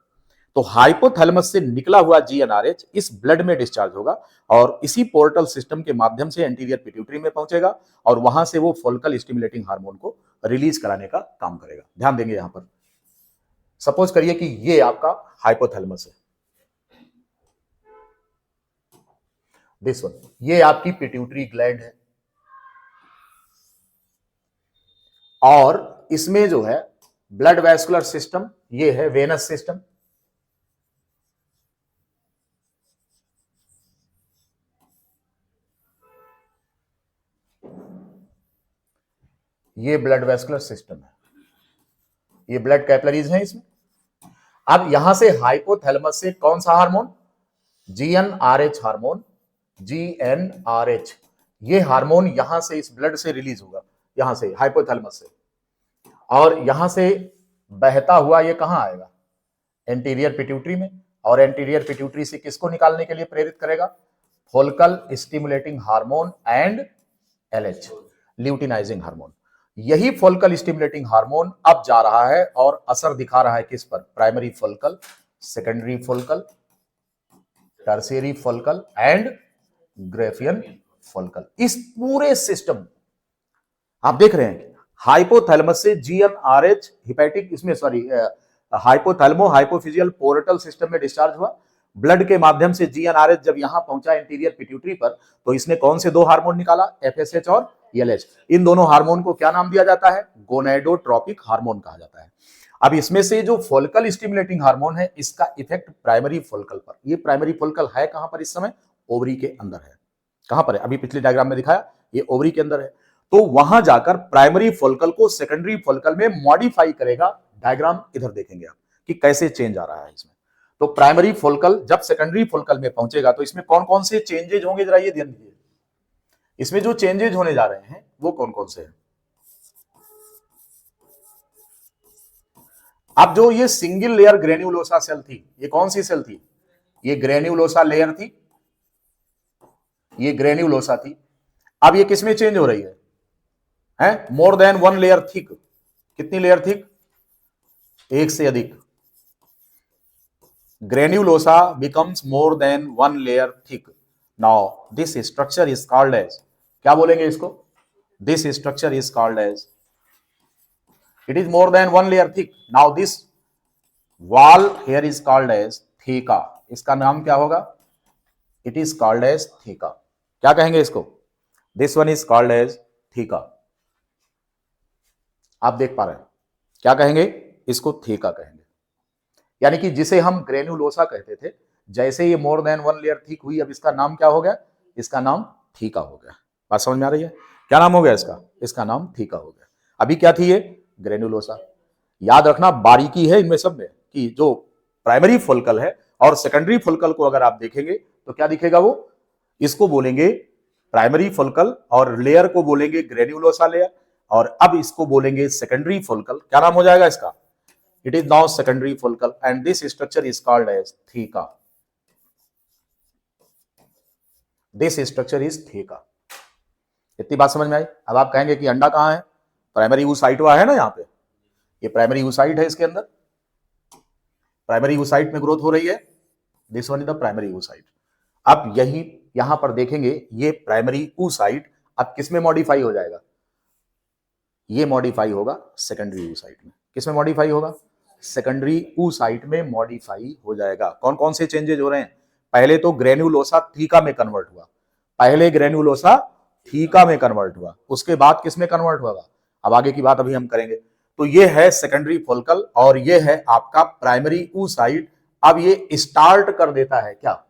तो हाइपोथैलेमस से निकला हुआ जीएनआरएच इस ब्लड में डिस्चार्ज होगा और इसी पोर्टल सिस्टम के माध्यम से एंटीरियर पिट्यूटरी में पहुंचेगा और वहां से वो फोलिकल स्टिमुलेटिंग हार्मोन को रिलीज कराने का काम करेगा। ध्यान देंगे यहां पर। सपोज करिए कि ये आपका हाइपोथैलेमस है, दिस वन, ये आपकी पिट्यूटरी ग्लैंड है, और इसमें जो है ब्लड वेस्कुलर सिस्टम, ये है वेनस सिस्टम, ये ब्लड वेस्कुलर सिस्टम है, ये ब्लड कैपिलरीज हैं इसमें। अब यहां से हाइपोथैलेमस से कौन सा हार्मोन, जीएनआरएच हार्मोन, जीएनआरएच, ये हार्मोन यहां से इस ब्लड से रिलीज होगा, यहां से हाइपोथैलेमस से, और यहां से बहता हुआ ये कहां आएगा, एंटीरियर पिट्यूटरी में, और एंटीरियर पिट्यूटरी से किसको निकालने के लिए प्रेरित करेगा, follicle stimulating hormone and LH, luteinizing hormone. यही फोल्कल स्टिमुलेटिंग हार्मोन अब जा रहा है और असर दिखा रहा है किस पर, primary follicle, secondary follicle, tertiary follicle and graafian follicle. इस पूरे सिस्टम आप देख रहे हैं, हाइपोथैलेमस से जीएनआरएच हिपैटिक, इसमें sorry hypothalamo hypophyseal portal system में डिस्चार्ज हुआ, ब्लड के माध्यम से जीएनआरएच जब यहां पहुंचा इंटीरियर पिट्यूटरी पर, तो इसने कौन से दो हार्मोन निकाला, एफएसएच और एलएच। इन दोनों हार्मोन को क्या नाम दिया जाता है, गोनेडोट्रोपिक हार्मोन कहा जाता है। अब इसमें से जो फोल्कल स्टिमुलेटिंग हार्मोन है, इसका इफेक्ट प्राइमरी फोल्कल पर, ये प्राइमरी फोल्कल है कहां पर इस समय, ओवरी के अंदर है। कहां पर है, अभी पिछले डायग्राम में दिखाया, ये ओवरी के अंदर है। तो वहां जाकर प्राइमरी फोल्कल को सेकेंडरी फोल्कल में मॉडिफाई करेगा। डायग्राम इधर देखेंगे आप कि कैसे चेंज आ रहा है इसमें। तो प्राइमरी फोल्कल जब सेकेंडरी फोल्कल में पहुंचेगा तो इसमें कौन कौन से चेंजेज होंगे, जरा ये ध्यान दीजिए। इसमें जो चेंजेज होने जा रहे हैं वो कौन कौन से हैं। अब जो ये सिंगल लेयर ग्रेन्युलोसा सेल थी, ये कौन सी सेल थी, ये ग्रेन्युलोसा लेयर थी, ये ग्रेन्युलोसा थी। अब ये किसमें चेंज हो रही है, more than one layer thick, कितनी लेयर थिक, एक से अधिक। Granulosa becomes more than one layer thick. Now this structure is called as, क्या बोलेंगे इसको, this structure is called as, it is more than one layer thick. Now this wall here is called as theca. इसका नाम क्या होगा, it is called as theca. क्या कहेंगे इसको, this one is called as theca. आप देख पा रहे हैं, क्या कहेंगे इसको, थीका कहेंगे। यानी कि जिसे हम ग्रेन्युलोसा कहते थे, जैसे ये more than one layer thick हुई, अब इसका नाम क्या हो गया, इसका नाम थीका हो गया। बात समझ में आ रही है, क्या नाम हो गया इसका, इसका नाम थीका हो गया। अभी क्या थी ये, ग्रेन्युलोसा। याद रखना बारीकी है इनमें सब में कि जो प्राइमरी फोल्कल है और सेकेंडरी फोल्कल को अगर आप देखेंगे तो क्या दिखेगा, वो इसको बोलेंगे प्राइमरी फोल्कल और लेयर को बोलेंगे ग्रेन्युलोसा लेयर, और अब इसको बोलेंगे सेकेंडरी फोल्कल। क्या नाम हो जाएगा इसका, it is now secondary focal and this structure is called as theca. This structure is theca. इतनी बात समझ में आई। अब आप कहेंगे कि अंडा कहां है, प्राइमरी यूसाइट हुआ है ना, यहाँ पे ये प्राइमरी यूसाइट है, इसके अंदर प्राइमरी यूसाइट में ग्रोथ हो रही है, this one is the primary oocyte. अब यही यहां पर देखेंगे ये प्राइमरी यूसाइट अब किस में मॉडिफाई हो जाएगा, ये मॉडिफाई होगा सेकेंडरी यूसाइट में। किस में मॉडिफाई होगा, सेकेंडरी यूसाइट में मॉडिफाई हो जाएगा। कौन कौन से चेंजेज हो रहे हैं, पहले तो ग्रेन्युलोसा थीका में कन्वर्ट हुआ, पहले ग्रेन्युलोसा थीका में कन्वर्ट हुआ, उसके बाद किस में कन्वर्ट होगा, अब आगे की बात अभी हम करेंगे। तो ये है सेकेंडरी फोल्कल और ये है आपका प्राइमरी यूसाइट। अब ये स्टार्ट कर देता है क्या,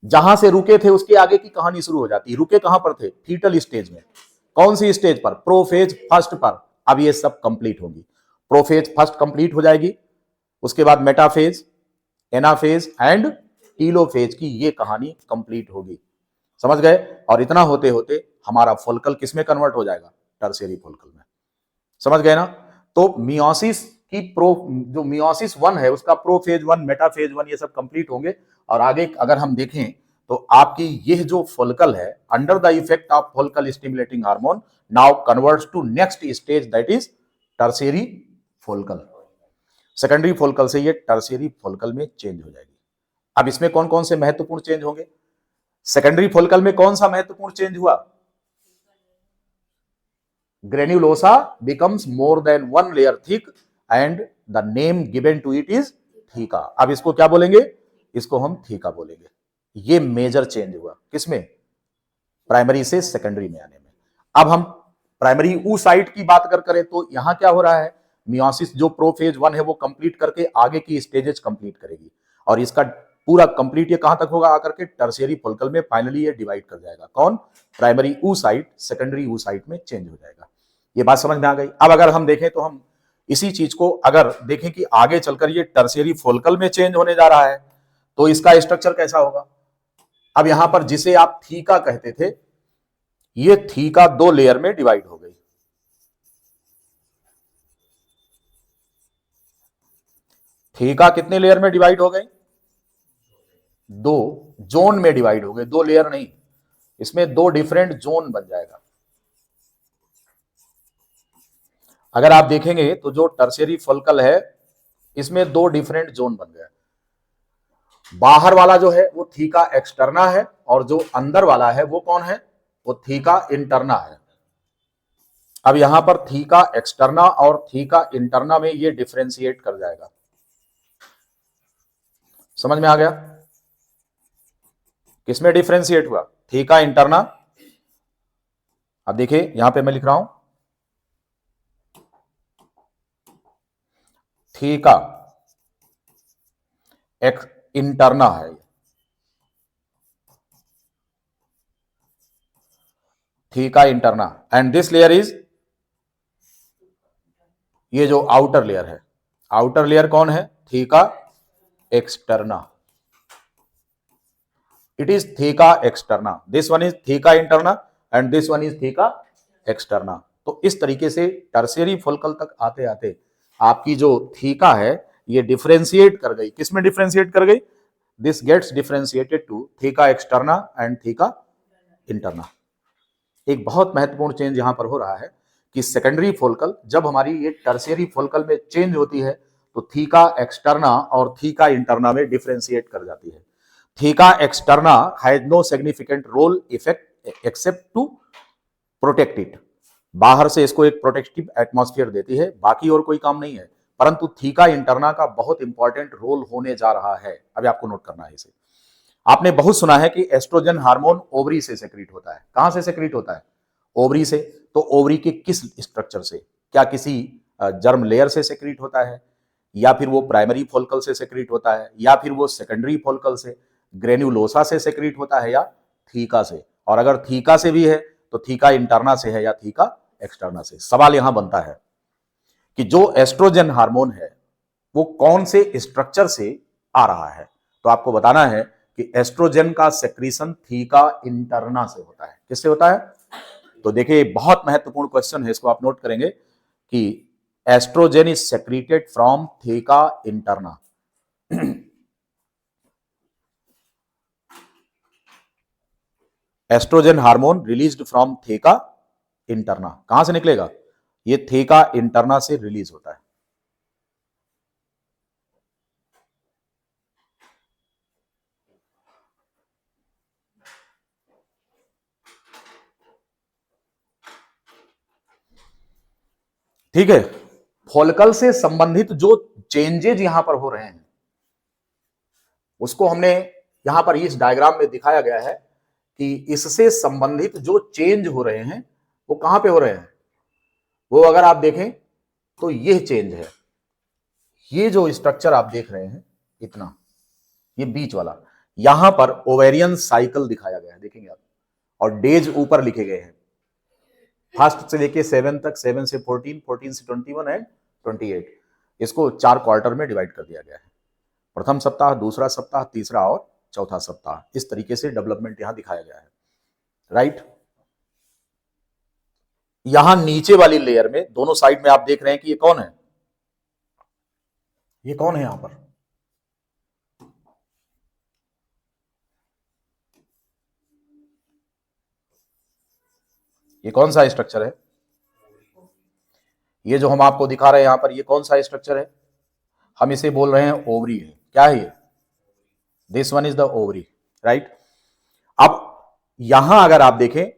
जहां से रुके थे उसके आगे की कहानी शुरू हो जाती है। रुके कहां पर थे, फीटल स्टेज में, कौन सी स्टेज पर, प्रोफेज फर्स्ट पर। अब ये सब कंप्लीट होगी, प्रोफेज फर्स्ट कंप्लीट हो जाएगी, उसके बाद मेटाफेज, एनाफेज एंड टीलोफेज की ये कहानी कंप्लीट होगी। समझ गए, और इतना होते होते हमारा फोल्कल किस में कन्वर्ट हो जाएगा, टर्शियरी फोल्कल में। समझ गए ना। तो मियोसिस की जो मियोसिस 1 है उसका प्रोफेज 1, मेटाफेज 1 ये सब कंप्लीट होंगे, और आगे अगर हम देखें तो आपकी यह जो फोल्कल है under the effect of follicle stimulating hormone now converts to next stage that is tertiary follicle. Secondary follicle से ये टर्शियरी फोल्कल में चेंज हो जाएगी। अब इसमें कौन कौन से महत्वपूर्ण चेंज होंगे, सेकेंडरी फोल्कल में कौन सा महत्वपूर्ण चेंज हुआ, granulosa becomes more than one layer thick and the name given to it is theca. अब इसको क्या बोलेंगे, इसको हम थीका बोलेंगे। ये मेजर चेंज हुआ किसमें, प्राइमरी से सेकेंडरी में आने में। अब हम प्राइमरी ऊसाइट की बात करें तो यहां क्या हो रहा है, मियोसिस जो प्रोफेज 1 है वो कंप्लीट करके आगे की स्टेजेस कंप्लीट करेगी, और इसका पूरा कंप्लीट ये कहां तक होगा, आकर के टर्शियरी फोल्कल में फाइनली ये डिवाइड कर जाएगा। कौन, प्राइमरी ऊसाइट सेकेंडरी ऊसाइट में चेंज हो जाएगा। ये बात समझ में आ गई। अब अगर हम देखें तो हम इसी चीज को अगर देखें कि आगे चलकर ये टर्शियरी फोल्कल में चेंज होने जा रहा है तो इसका स्ट्रक्चर कैसा होगा। अब यहां पर जिसे आप थीका कहते थे, ये थीका 2 लेयर में डिवाइड हो गई। थीका कितने लेयर में डिवाइड हो गई? 2 जोन में डिवाइड हो गए, 2 लेयर नहीं, इसमें 2 डिफरेंट जोन बन जाएगा। अगर आप देखेंगे तो जो टर्शियरी फोल्कल है इसमें 2 डिफरेंट जोन बन गए। बाहर वाला जो है वो थीका एक्सटर्ना है और जो अंदर वाला है वो कौन है? वो थीका इंटरना है। अब यहां पर थीका एक्सटर्ना और थीका इंटरना में ये डिफरेंशिएट कर जाएगा। समझ में आ गया? किसमें डिफरेंशिएट हुआ? Theca interna. अब देखिए यहां पे मैं लिख रहा हूं थीका एक्स इंटरना है, theca interna, and this layer is, ये जो आउटर लेयर है, आउटर लेयर कौन है? Theca externa. It is theca externa, this one is theca interna and this one is theca externa. तो इस तरीके से टर्शियरी फोल्कल तक आते आते आपकी जो थीका है ये डिफरेंशिएट कर गई। किसमें डिफरेंशिएट कर गई? This gets differentiated to theca externa and theca interna. एक बहुत महत्वपूर्ण चेंज यहां पर हो रहा है कि सेकेंडरी फोल्कल जब हमारी ये टर्शियरी फोल्कल में चेंज होती है तो थीका एक्सटर्ना और थीका इंटरना में डिफरेंशिएट कर जाती है। Theca externa has no significant role effect except to protect it. बाहर से इसको एक प्रोटेक्टिव एटमॉस्फेयर देती है, बाकी और कोई काम नहीं है। परंतु थीका इंटरना का बहुत इंपॉर्टेंट रोल होने जा रहा है। अभी आपको नोट करना है इसे। आपने बहुत सुना है कि एस्ट्रोजन हार्मोन ओवरी से सेक्रेट होता है। कहां से सेक्रेट होता है? ओवरी से। तो ओवरी के किस स्ट्रक्चर से? क्या किसी जर्म लेयर से सेक्रेट होता है, या फिर वो प्राइमरी फोल्कल से सेक्रेट होता है, या फिर वो सेकेंडरी फोल्कल से ग्रेन्युलोसा से सेक्रेट होता है, या थीका से? और अगर थीका से भी है तो थीका इंटरना से है या थीका एक्सटर्ना से? सवाल यहां बनता है कि जो एस्ट्रोजन हार्मोन है वो कौन से स्ट्रक्चर से आ रहा है। तो आपको बताना है कि एस्ट्रोजन का सेक्रीशन थीका इंटरना से होता है। किससे होता है? तो देखिए बहुत महत्वपूर्ण क्वेश्चन है, इसको आप नोट करेंगे कि estrogen is secreted from theca interna. Estrogen hormone released from theca interna. कहां से निकलेगा? ये थीका इंटरना से रिलीज होता है। ठीक है। फॉलिकल से संबंधित जो चेंजेज यहां पर हो रहे हैं उसको हमने यहां पर इस डायग्राम में दिखाया गया है कि इससे संबंधित जो चेंज हो रहे हैं वो कहां पे हो रहे हैं। वो अगर आप देखें तो ये चेंज है। ये जो स्ट्रक्चर आप देख रहे हैं इतना, ये बीच वाला, यहां पर ओवेरियन साइकिल दिखाया गया है, देखेंगे आप, और डेज ऊपर लिखे गए हैं। फर्स्ट से लेके 7 तक, 7 से 14, 14 से 21 एंड 28। इसको 4 क्वार्टर में डिवाइड कर दिया गया है। प्रथम सप्ताह, दूसरा सप्ताह, तीसरा और चौथा सप्ताह, इस तरीके से डेवलपमेंट यहां दिखाया गया है। राइट। यहां नीचे वाली लेयर में दोनों साइड में आप देख रहे हैं कि ये कौन है? ये कौन है यहां पर? ये कौन सा स्ट्रक्चर है? ये जो हम आपको दिखा रहे हैं यहां पर, ये कौन सा स्ट्रक्चर है? हम इसे बोल रहे हैं ओवरी है। क्या है ये? This one is the ovary. Right. अब यहां अगर आप देखें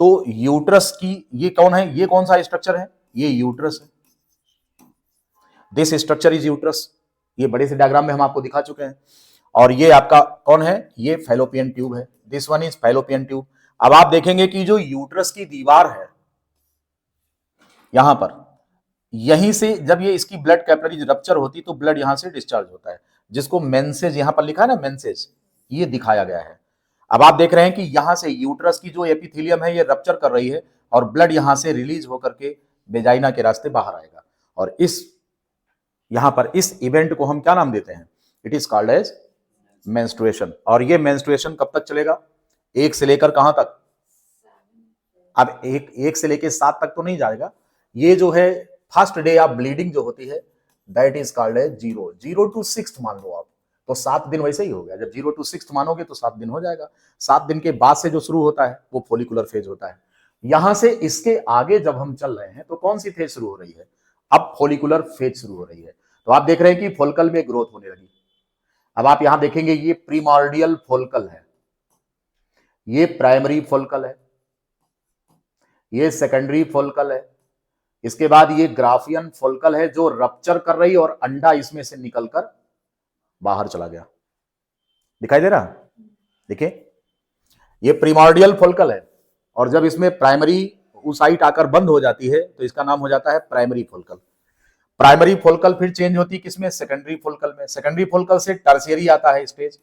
तो यूट्रस की, ये कौन है? ये कौन सा स्ट्रक्चर है? ये यूट्रस है। This structure is uterus. ये बड़े से डायग्राम में हम आपको दिखा चुके हैं। और ये आपका कौन है? ये फैलोपियन ट्यूब है। This one is fallopian tube. अब आप देखेंगे कि जो यूट्रस की दीवार है यहां पर, यहीं से जब ये इसकी ब्लड कैपिलरीज रप्चर होती तो ब्लड यहां से डिस्चार्ज होता है, जिसको मेंसेज यहां पर लिखा है ना, मेंसेज, ये दिखाया गया है। अब आप देख रहे हैं कि यहां से यूट्रस की जो एपिथेलियम है ये रप्चर कर रही है और ब्लड यहां से रिलीज होकर के वेजाइना के रास्ते बाहर आएगा, और इस यहां पर इस इवेंट को हम क्या नाम देते हैं? It is called as menstruation. और ये मेंस्ट्रुएशन कब तक चलेगा? 1 से लेकर कहां तक? अब एक से लेकर 7 तक तो नहीं जाएगा। ये जो है फर्स्ट डे ऑफ ब्लीडिंग जो होती है that is called as 0 to 6 मान लो आप, तो 7 दिन वैसे ही हो गया। जब 0 to 6 मानोगे तो 7 दिन हो जाएगा। 7 दिन के बाद से जो शुरू होता है वो फोलिकुलर फेज होता है। यहां से इसके आगे जब हम चल रहे हैं तो कौन सी फेज शुरू हो रही है? अब फोलिकुलर फेज शुरू हो रही है। तो आप देख रहे हैं कि फोलिकल में ग्रोथ होने लगी। अब आप यहां देखेंगे ये प्रीमॉर्डियल फोलिकल है, ये प्राइमरी फोलिकल है, ये सेकेंडरी फोलिकल है, इसके बाद ये ग्राफियन फोलिकल है जो रप्चर कर रही और अंडा इसमें से निकलकर बाहर चला गया। दिखाई दे रहा? देखिए ये प्रीमॉर्डियल फोलिकल है, और जब इसमें प्राइमरी oocyte आकर बंद हो जाती है तो इसका नाम हो जाता है प्राइमरी फोलिकल। प्राइमरी फोलिकल फिर चेंज होती है किसमें? सेकेंडरी फोलिकल में। सेकेंडरी फोलिकल से टर्शियरी आता है स्टेज,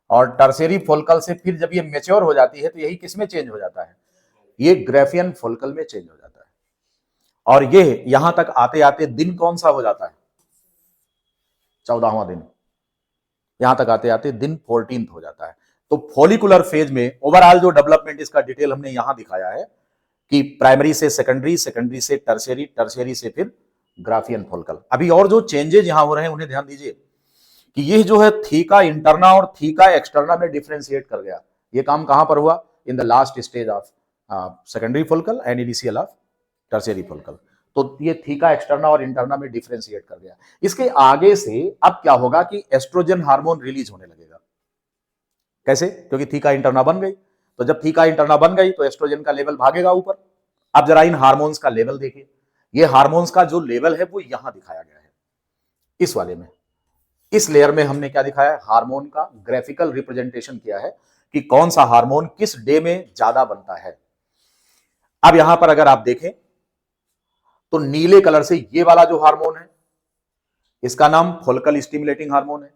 और टर्शियरी फोलिकल से फिर जब ये मैच्योर हो जाती है तो यही किसमें चेंज हो जाता है? ये ग्राफियन फोलिकल में चेंज हो जाता है। और ये यहां तक आते आते दिन कौन सा हो जाता है? 14वां दिन। यहां तक आते आते दिन 14th हो जाता है। तो फोलिकुलर फेज में ओवरऑल जो डेवलपमेंट इसका डिटेल हमने यहां दिखाया है कि प्राइमरी से सेकेंडरी, सेकेंडरी से टर्शियरी, टर्शियरी से फिर ग्राफियन फोलिकल। अभी और जो चेंजेस यहां हो रहे हैं उन्हें ध्यान दीजिए कि ये जो है थीका इंटरना और थीका एक्सटर्ना में डिफरेंशिएट कर गया। ये काम कहां पर हुआ? In the last stage of secondary follicle and initial of tertiary follicle. तो ये थीका एक्सटर्ना और इंटरना में डिफरेंशिएट कर गया। इसके आगे से अब क्या होगा कि एस्ट्रोजन हार्मोन रिलीज होने लगेगा। कैसे? क्योंकि थीका इंटरना बन गई, तो जब थीका इंटरना बन गई तो एस्ट्रोजन का लेवल भागेगा ऊपर। अब जरा इन हार्मोन्स का लेवल देखिए। ये हार्मोन्स का जो लेवल है वो यहां दिखाया गया है, इस वाले में। इस लेयर में हमने क्या दिखाया है? हार्मोन का ग्राफिकल रिप्रेजेंटेशन किया है कि कौन सा हार्मोन किस डे में ज्यादा बनता है। अब यहां पर अगर आप देखें तो नीले कलर से ये वाला जो हार्मोन है इसका नाम फोलिकल स्टिमुलेटिंग हार्मोन है।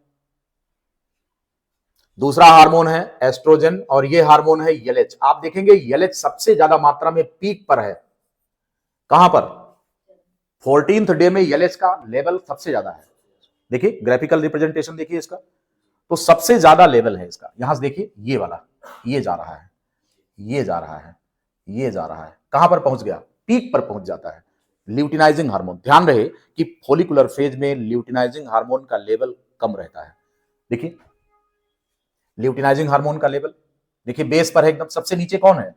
दूसरा हार्मोन है एस्ट्रोजन, और ये हार्मोन है एलएच। आप देखेंगे एलएच सबसे ज्यादा मात्रा में पीक पर है। कहां पर? 14th डे में एलएच का लेवल सबसे ज्यादा है। देखिए ग्राफिकल रिप्रेजेंटेशन देखिए इसका, तो सबसे ज्यादा लेवल है इसका। यहां से देखिए ये वाला, ये जा रहा है, ये जा रहा है, ये जा रहा है, कहां पर पहुंच गया? पीक पर पहुंच जाता है। ल्यूटिनाइजिंग हार्मोन, ध्यान रहे कि फोलिकुलर फेज में ल्यूटिनाइजिंग हार्मोन का लेवल कम रहता है। देखिए ल्यूटिनाइजिंग हार्मोन का लेवल देखिए बेस पर है एकदम। सबसे नीचे कौन है?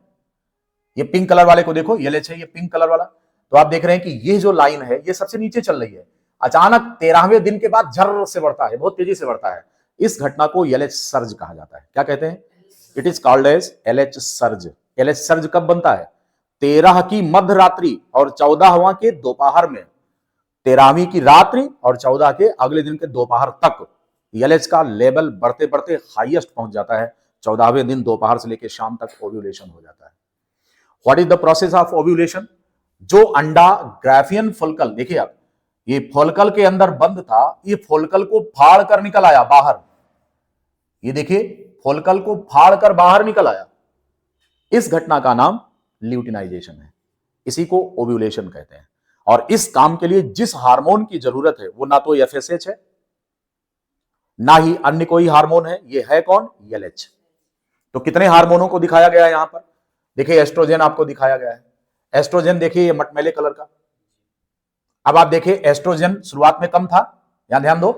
ये पिंक कलर वाले को देखो, एलएच है ये पिंक कलर वाला। तो आप देख रहे हैं कि ये जो लाइन है ये सबसे नीचे चल रही है, अचानक 13वें दिन के बाद झर्र से बढ़ता है, बहुत तेजी से बढ़ता है। इस घटना को एलएच सर्ज कहा जाता है। क्या कहते हैं? It is called as LH surge. LH surge कब बनता है? 13 की मध्य रात्रि और 14वां के दोपहर में। 13वीं की रात्रि और 14 के अगले दिन के दोपहर तक एलएच का लेवल बढ़ते बढ़ते हाईएस्ट पहुंच जाता है। 14वें दिन दोपहर से लेकर शाम तक ओव्यूलेशन हो जाता है। What is the process of ovulation? जो अंडा ग्राफियन फोलिकल, देखिए आप, ये फोलिकल के अंदर बंद था, ये फोलिकल को फाड़ कर निकल आया बाहर। ये देखिए फोलिकल को फाड़ कर बाहर निकल आया। इस घटना का नाम ल्यूटिनाइजेशन है, इसी को ओव्यूलेशन कहते हैं। और इस काम के लिए जिस हार्मोन की जरूरत है वो ना तो एफएसएच है ना ही अन्य कोई हार्मोन है, ये है कौन? एलएच। तो कितने हार्मोनों को दिखाया गया है यहां पर? देखिए एस्ट्रोजन आपको दिखाया गया है। एस्ट्रोजन देखिए ये मटमैले कलर का। अब आप देखिए एस्ट्रोजन शुरुआत में कम था, यहां ध्यान दो।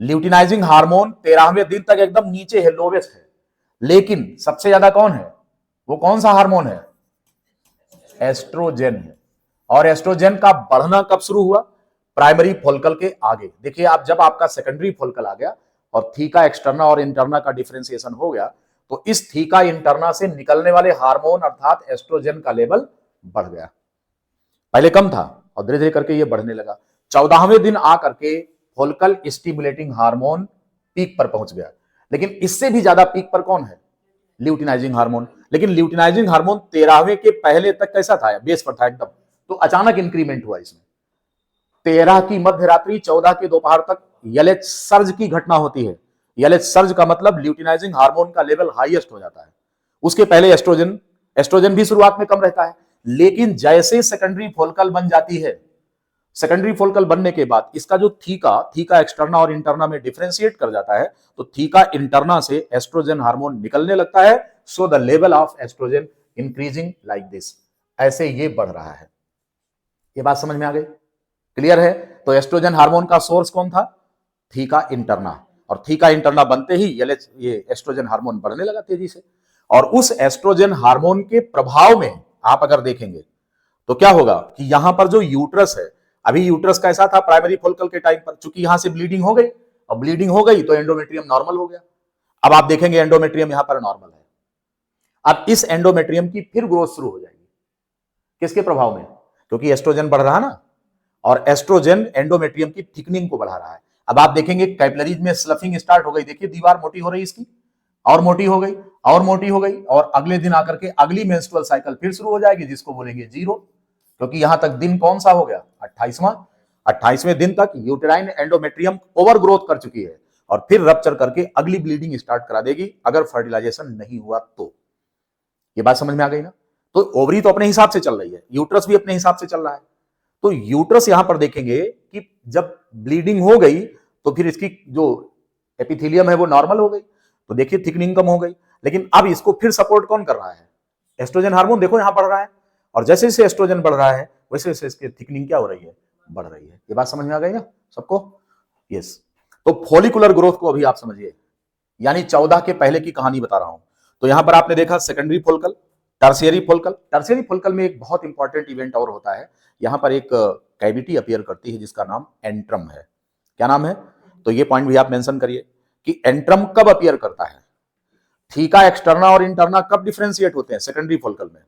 ल्यूटिनाइजिंग हार्मोन 13वें दिन तक एकदम नीचे है, लोवेस्ट है। लेकिन सबसे ज्यादा कौन है? वो कौन सा हार्मोन है? एस्ट्रोजन है। और एस्ट्रोजन का बढ़ना कब शुरू हुआ? प्राइमरी फोलिकल के आगे। देखिए आप जब आपका सेकेंडरी फोलिकल आ गया और थीका एक्सटर्ना और इंटरना का डिफरेंशिएशन हो गया तो इस थीका इंटरना से निकलने वाले हार्मोन अर्थात एस्ट्रोजन का लेवल बढ़ गया। पहले कम था और धीरे धीरे करके ये बढ़ने लगा। 14वें दिन आकर के फोलिकल स्टिमुलेटिंग हार्मोन पीक पर पहुंच गया। लेकिन इससे भी ज्यादा पीक पर कौन है? Luteinizing hormone. लेकिन ल्यूटिनाइजिंग हार्मोन 13वें के पहले तक कैसा था? बेस पर था एकदम। तो अचानक इंक्रीमेंट हुआ इसमें। 13 की मध्य रात्रि 14 के दोपहर तक एलएच सर्ज की घटना होती है। एलएच सर्ज का मतलब ल्यूटिनाइजिंग हार्मोन का लेवल हाईएस्ट हो जाता है। उसके पहले एस्ट्रोजन भी शुरुआत में कम रहता है। लेकिन जैसे सेकेंडरी फोलिकल बन जाती है, सेकेंडरी फोलिकल बनने के बाद इसका जो थीका एक्सटर्ना और इंटरना में डिफरेंशिएट कर जाता है, तो थीका इंटरना से एस्ट्रोजन हार्मोन निकलने लगता है। So the level of oestrogen increasing like this, ऐसे ये बढ़ रहा है। ये बात समझ में आ गई? क्लियर है? तो एस्ट्रोजन हार्मोन का सोर्स कौन था? थीका इंटरना, और थीका इंटरना बनते ही ये एस्ट्रोजन हार्मोन बढ़ने लगा तेजी से। और उस एस्ट्रोजन हार्मोन के प्रभाव में आप अगर देखेंगे तो क्या होगा कि यहां पर जो यूट्रस है, अभी यूट्रस कैसा था प्राइमरी फोलिकल के टाइम पर, चूंकि यहां से ब्लीडिंग हो गई, और ब्लीडिंग हो गई तो एंडोमेट्रियम नॉर्मल हो गया। अब आप देखेंगे एंडोमेट्रियम यहां पर नॉर्मल है। अब इस एंडोमेट्रियम की फिर ग्रोथ शुरू हो जाएगी, किसके प्रभाव में? क्योंकि एस्ट्रोजन बढ़ रहा है ना, और एस्ट्रोजन एंडोमेट्रियम की थिकनिंग को बढ़ा रहा है। अब आप देखेंगे कैपिलरीज में स्लफिंग स्टार्ट हो गई, देखिए दीवार मोटी हो रही इसकी, और मोटी हो गई, और मोटी हो गई, और अगले दिन आकर के अगली मेंस्ट्रुअल साइकिल फिर शुरू हो जाएगी, जिसको बोलेंगे जीरो। क्योंकि यहां तक दिन कौन सा हो गया? 28वां। 28वें दिन तक यूटेराइन एंडोमेट्रियम ओवर ग्रोथ कर चुकी है, और फिर रप्चर करके अगली ब्लीडिंग स्टार्ट करा देगी अगर फर्टिलाइजेशन नहीं हुआ तो। ये बात समझ में आ गई ना? तो ओवरी तो अपने हिसाब से चल रही है, यूट्रस भी अपने हिसाब से चल रहा है। तो यूट्रस यहां पर देखेंगे कि जब ब्लीडिंग हो गई तो फिर इसकी जो एपिथेलियम है वो नॉर्मल हो गई, तो देखिए थिकनिंग कम हो गई। लेकिन अब इसको फिर सपोर्ट कौन कर रहा है? Estrogen hormone. देखो यहां बढ़ रहा है, और जैसे जैसे एस्ट्रोजन बढ़ रहा है वैसे वैसे इसकी थिकनिंग क्या हो रही है? बढ़ रही है। ये बात समझ में आ गई ना सबको? यस। तो फॉलिकुलर ग्रोथ को अभी आप समझिए, यानी 14 के पहले की कहानी बता रहा हूं। तो यहां पर आपने देखा secondary follicle, tertiary follicle. Tertiary follicle में एक बहुत इंपॉर्टेंट इवेंट और होता है, यहां पर एक कैविटी अपीयर करती है जिसका नाम एंट्रम है। क्या नाम है? तो ये पॉइंट भी आप मेंशन करिए कि एंट्रम कब अपीयर करता है। थीका एक्सटर्ना और इंटरना कब डिफरेंशिएट होते हैं? सेकेंडरी फोलिकल में।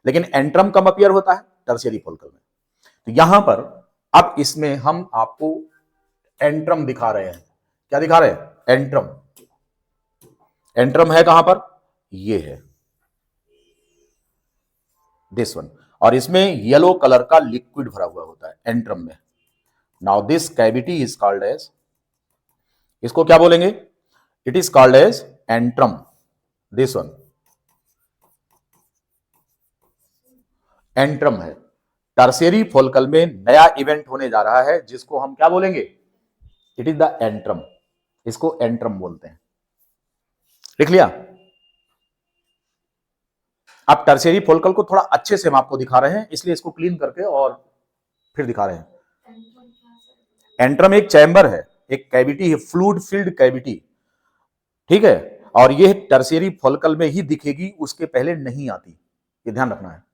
लेकिन एंट्रम कब अपीयर होता है? टर्शियरी फोलिकल में। तो यहां पर अब इसमें हम आपको एंट्रम दिखा रहे हैं। क्या दिखा रहे हैं? एंट्रम। एंट्रम है कहां पर? ये है दिस वन, और इसमें येलो कलर का लिक्विड भरा हुआ होता है एंट्रम में। Now this cavity is called as, इसको क्या बोलेंगे? It is called as antrum. This one antrum है। टर्शियरी फोलिकल में नया इवेंट होने जा रहा है जिसको हम क्या बोलेंगे? It is the antrum. इसको एंट्रम बोलते हैं। लिख लिया? अब टर्शियरी फोलिकल को थोड़ा अच्छे से हम आपको दिखा रहे हैं, इसलिए इसको क्लीन करके और फिर दिखा रहे हैं। एंट्रम एक चैम्बर है, एक कैविटी है, फ्लूइड फिल्ड कैविटी, ठीक है। और ये टर्शियरी फोलिकल में ही दिखेगी, उसके पहले नहीं आती, ये ध्यान रखना है।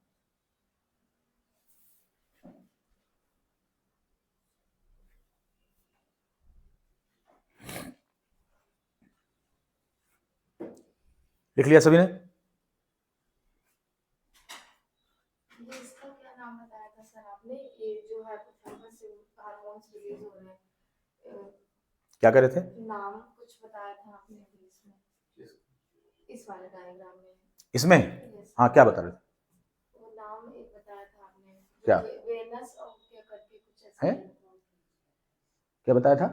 लिख लिया सभी ने? इसका क्या नाम बताया था सर आपने? ये जो हाइपोथैलेमस से हार्मोन्स रिलीज हो रहे हैं, क्या कह रहे थे? नाम कुछ बताया था आपने इसमें, इस वाले डायग्राम में। इसमें? हाँ, क्या बता रहे थे? वो नाम एक बताया था आपने, क्या? वेनस और क्या करके कुछ ऐसा है? है? क्या बताया था?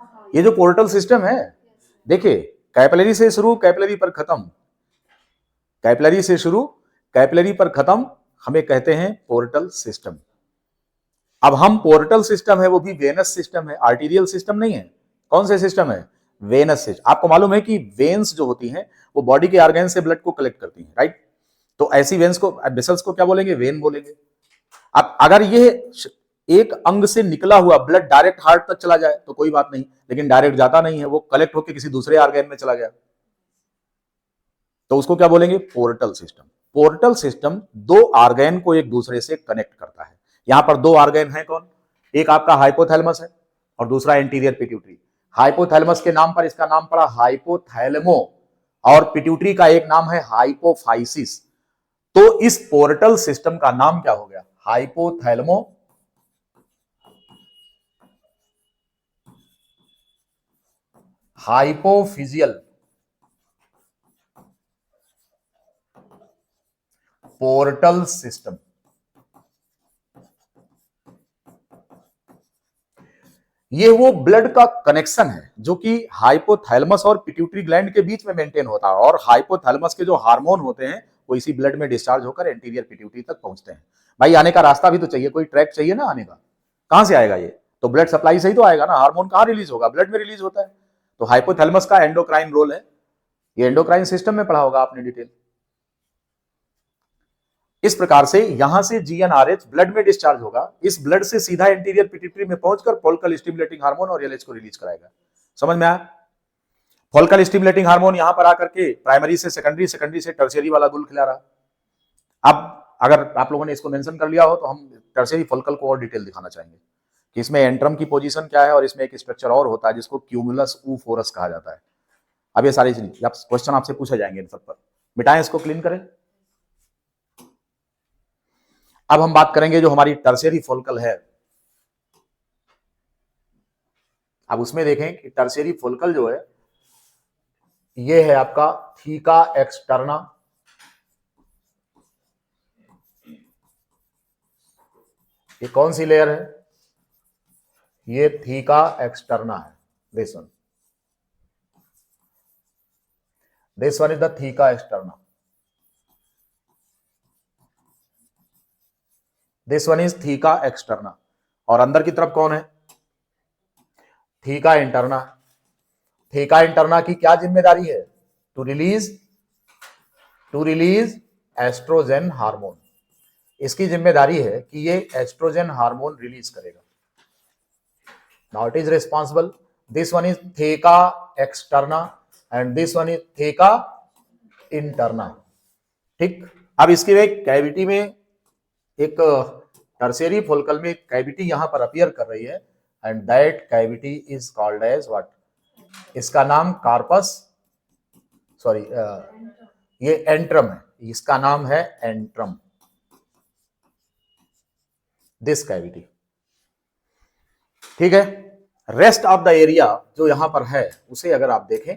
हाँ, ये जो पोर्टल सिस्टम है, देखिए कैपिलरी से शुरू, कैपिलरी पर खत्म, कैपिलरी से शुरू, कैपिलरी पर खत्म, हमें कहते हैं पोर्टल सिस्टम। अब हम पोर्टल सिस्टम है वो भी वेनस सिस्टम है, आर्टीरियल सिस्टम नहीं है। कौन से सिस्टम है? Venous system. आपको मालूम है कि वेन्स जो होती हैं वो बॉडी के ऑर्गन से ब्लड को कलेक्ट करती हैं, राइट? तो ऐसी वेन्स को, वेसल्स को क्या बोलेंगे? वेन बोलेंगे। अब अगर ये एक अंग से निकला हुआ ब्लड डायरेक्ट हार्ट तक चला जाए तो कोई बात नहीं, लेकिन डायरेक्ट जाता नहीं है, वो कलेक्ट होकर किसी दूसरे ऑर्गन में चला गया, तो उसको क्या बोलेंगे? Portal system. पोर्टल सिस्टम दो ऑर्गन को एक दूसरे से कनेक्ट करता है। यहां पर दो ऑर्गन है, कौन? एक आपका हाइपोथैलेमस है और दूसरा एंटीरियर पिट्यूटरी। हाइपोथैलेमस के नाम पर इसका नाम पड़ा हाइपोथैलेमो, और पिट्यूटरी का एक नाम है हाइपोफाइसिस। तो इस पोर्टल सिस्टम का नाम क्या हो गया? हाइपोथैलेमो हाइपोफिजियल पोर्टल सिस्टम। ये वो ब्लड का कनेक्शन है जो कि हाइपोथैलेमस और पिट्यूटरी ग्लैंड के बीच में मेंटेन होता है, और हाइपोथैलेमस के जो हार्मोन होते हैं वो इसी ब्लड में डिस्चार्ज होकर एंटीरियर पिट्यूटरी तक पहुंचते हैं। भाई आने का रास्ता भी तो चाहिए, कोई ट्रैक चाहिए ना आने का, कहां से आएगा ये? तो ब्लड सप्लाई से ही तो आएगा ना, हार्मोन कहां रिलीज होगा? ब्लड में रिलीज होता है। तो हाइपोथैलेमस का एंडोक्राइन रोल है, ये एंडोक्राइन सिस्टम में पढ़ा होगा आपने डिटेल। इस प्रकार से यहां से जीएनआरएच ब्लड में डिस्चार्ज होगा, इस ब्लड से सीधा इंटीरियर पिट्यूटरी में पहुंचकर फॉलिकल स्टिमुलेटिंग हार्मोन और एलएच को रिलीज कराएगा। समझ में आया? फॉलिकल स्टिमुलेटिंग हार्मोन यहां पर आकर के प्राइमरी से सेकेंडरी, सेकेंडरी से टर्शियरी वाला गुल खिला रहा। अब अगर आप लोगों ने इसको मेंशन कर लिया हो तो हम टर्शियरी फॉलिकल को और डिटेल दिखाना चाहेंगे कि इसमें एंट्रम की पोजीशन क्या है, और इसमें एक स्ट्रक्चर और होता है जिसको क्यूमुलस ऊफोरस कहा जाता है। अब ये सारी क्वेश्चन आपसे पूछे जाएंगे इन सब पर, मिटाएं इसको, क्लीन करें। अब हम बात करेंगे जो हमारी टर्शियरी फॉलिकल है। अब उसमें देखें कि टर्शियरी फॉलिकल जो है ये है आपका थीका एक्सटर्ना, ये कौन सी लेयर है? ये थीका एक्सटर्ना है, this one is the theca externa, this one is theca externa. और अंदर की तरफ कौन है? Theca interna. थीका इंटरना की क्या जिम्मेदारी है? To release estrogen hormone. इसकी जिम्मेदारी है कि ये एस्ट्रोजन हार्मोन रिलीज करेगा। Now it is responsible, this one is theca externa and this one is theca interna. ठीक, अब इसकी एक कैविटी में, एक टर्शियरी फॉलिकल में कैविटी यहां पर अपीयर कर रही है and that cavity is called as what? इसका नाम कार्पस, सॉरी ये एंट्रम है, इसका नाम है एंट्रम, दिस कैविटी। ठीक है, रेस्ट ऑफ द एरिया जो यहां पर है उसे अगर आप देखें,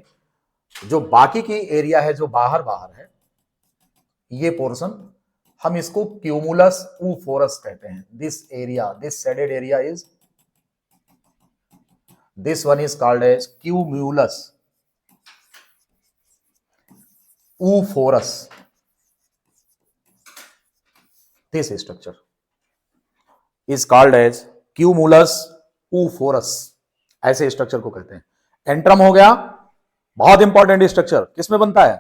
जो बाकी की एरिया है जो बाहर बाहर है, ये पोर्शन हम इसको क्यूमुलस ऊफोरस कहते हैं। This area, this shaded area is, this one is called as cumulus oophorus, this structure is called as cumulus oophorus, ऐसे स्ट्रक्चर को कहते हैं। एंट्रम हो गया, बहुत इंपॉर्टेंट स्ट्रक्चर, किसमें बनता है?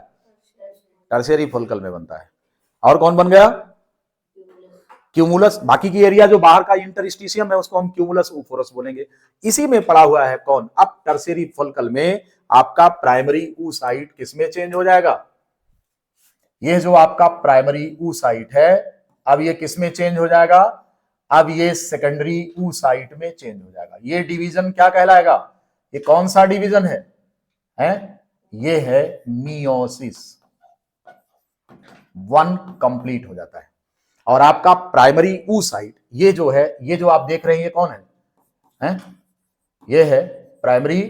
टर्शियरी फॉलिकल में बनता है। और कौन बन गया? क्यूमुलस। बाकी की एरिया जो बाहर का इंटरस्टिशियम है उसको हम क्यूमुलस ऊफोरस बोलेंगे। इसी में पड़ा हुआ है कौन? अब टर्शियरी फॉलिकल में आपका प्राइमरी ऊसाइट किसमें चेंज हो जाएगा? ये जो आपका प्राइमरी ऊसाइट है अब ये किसमें चेंज हो जाएगा? अब ये सेकेंडरी ऊसाइट में चेंज हो जाएगा। ये डिवीजन क्या कहलाएगा? ये कौन सा डिवीजन है? ये है मियोसिस। वन कंप्लीट हो जाता है और आपका प्राइमरी ऊसाइट, ये जो है, ये जो आप देख रहे हैं ये कौन है? ये है प्राइमरी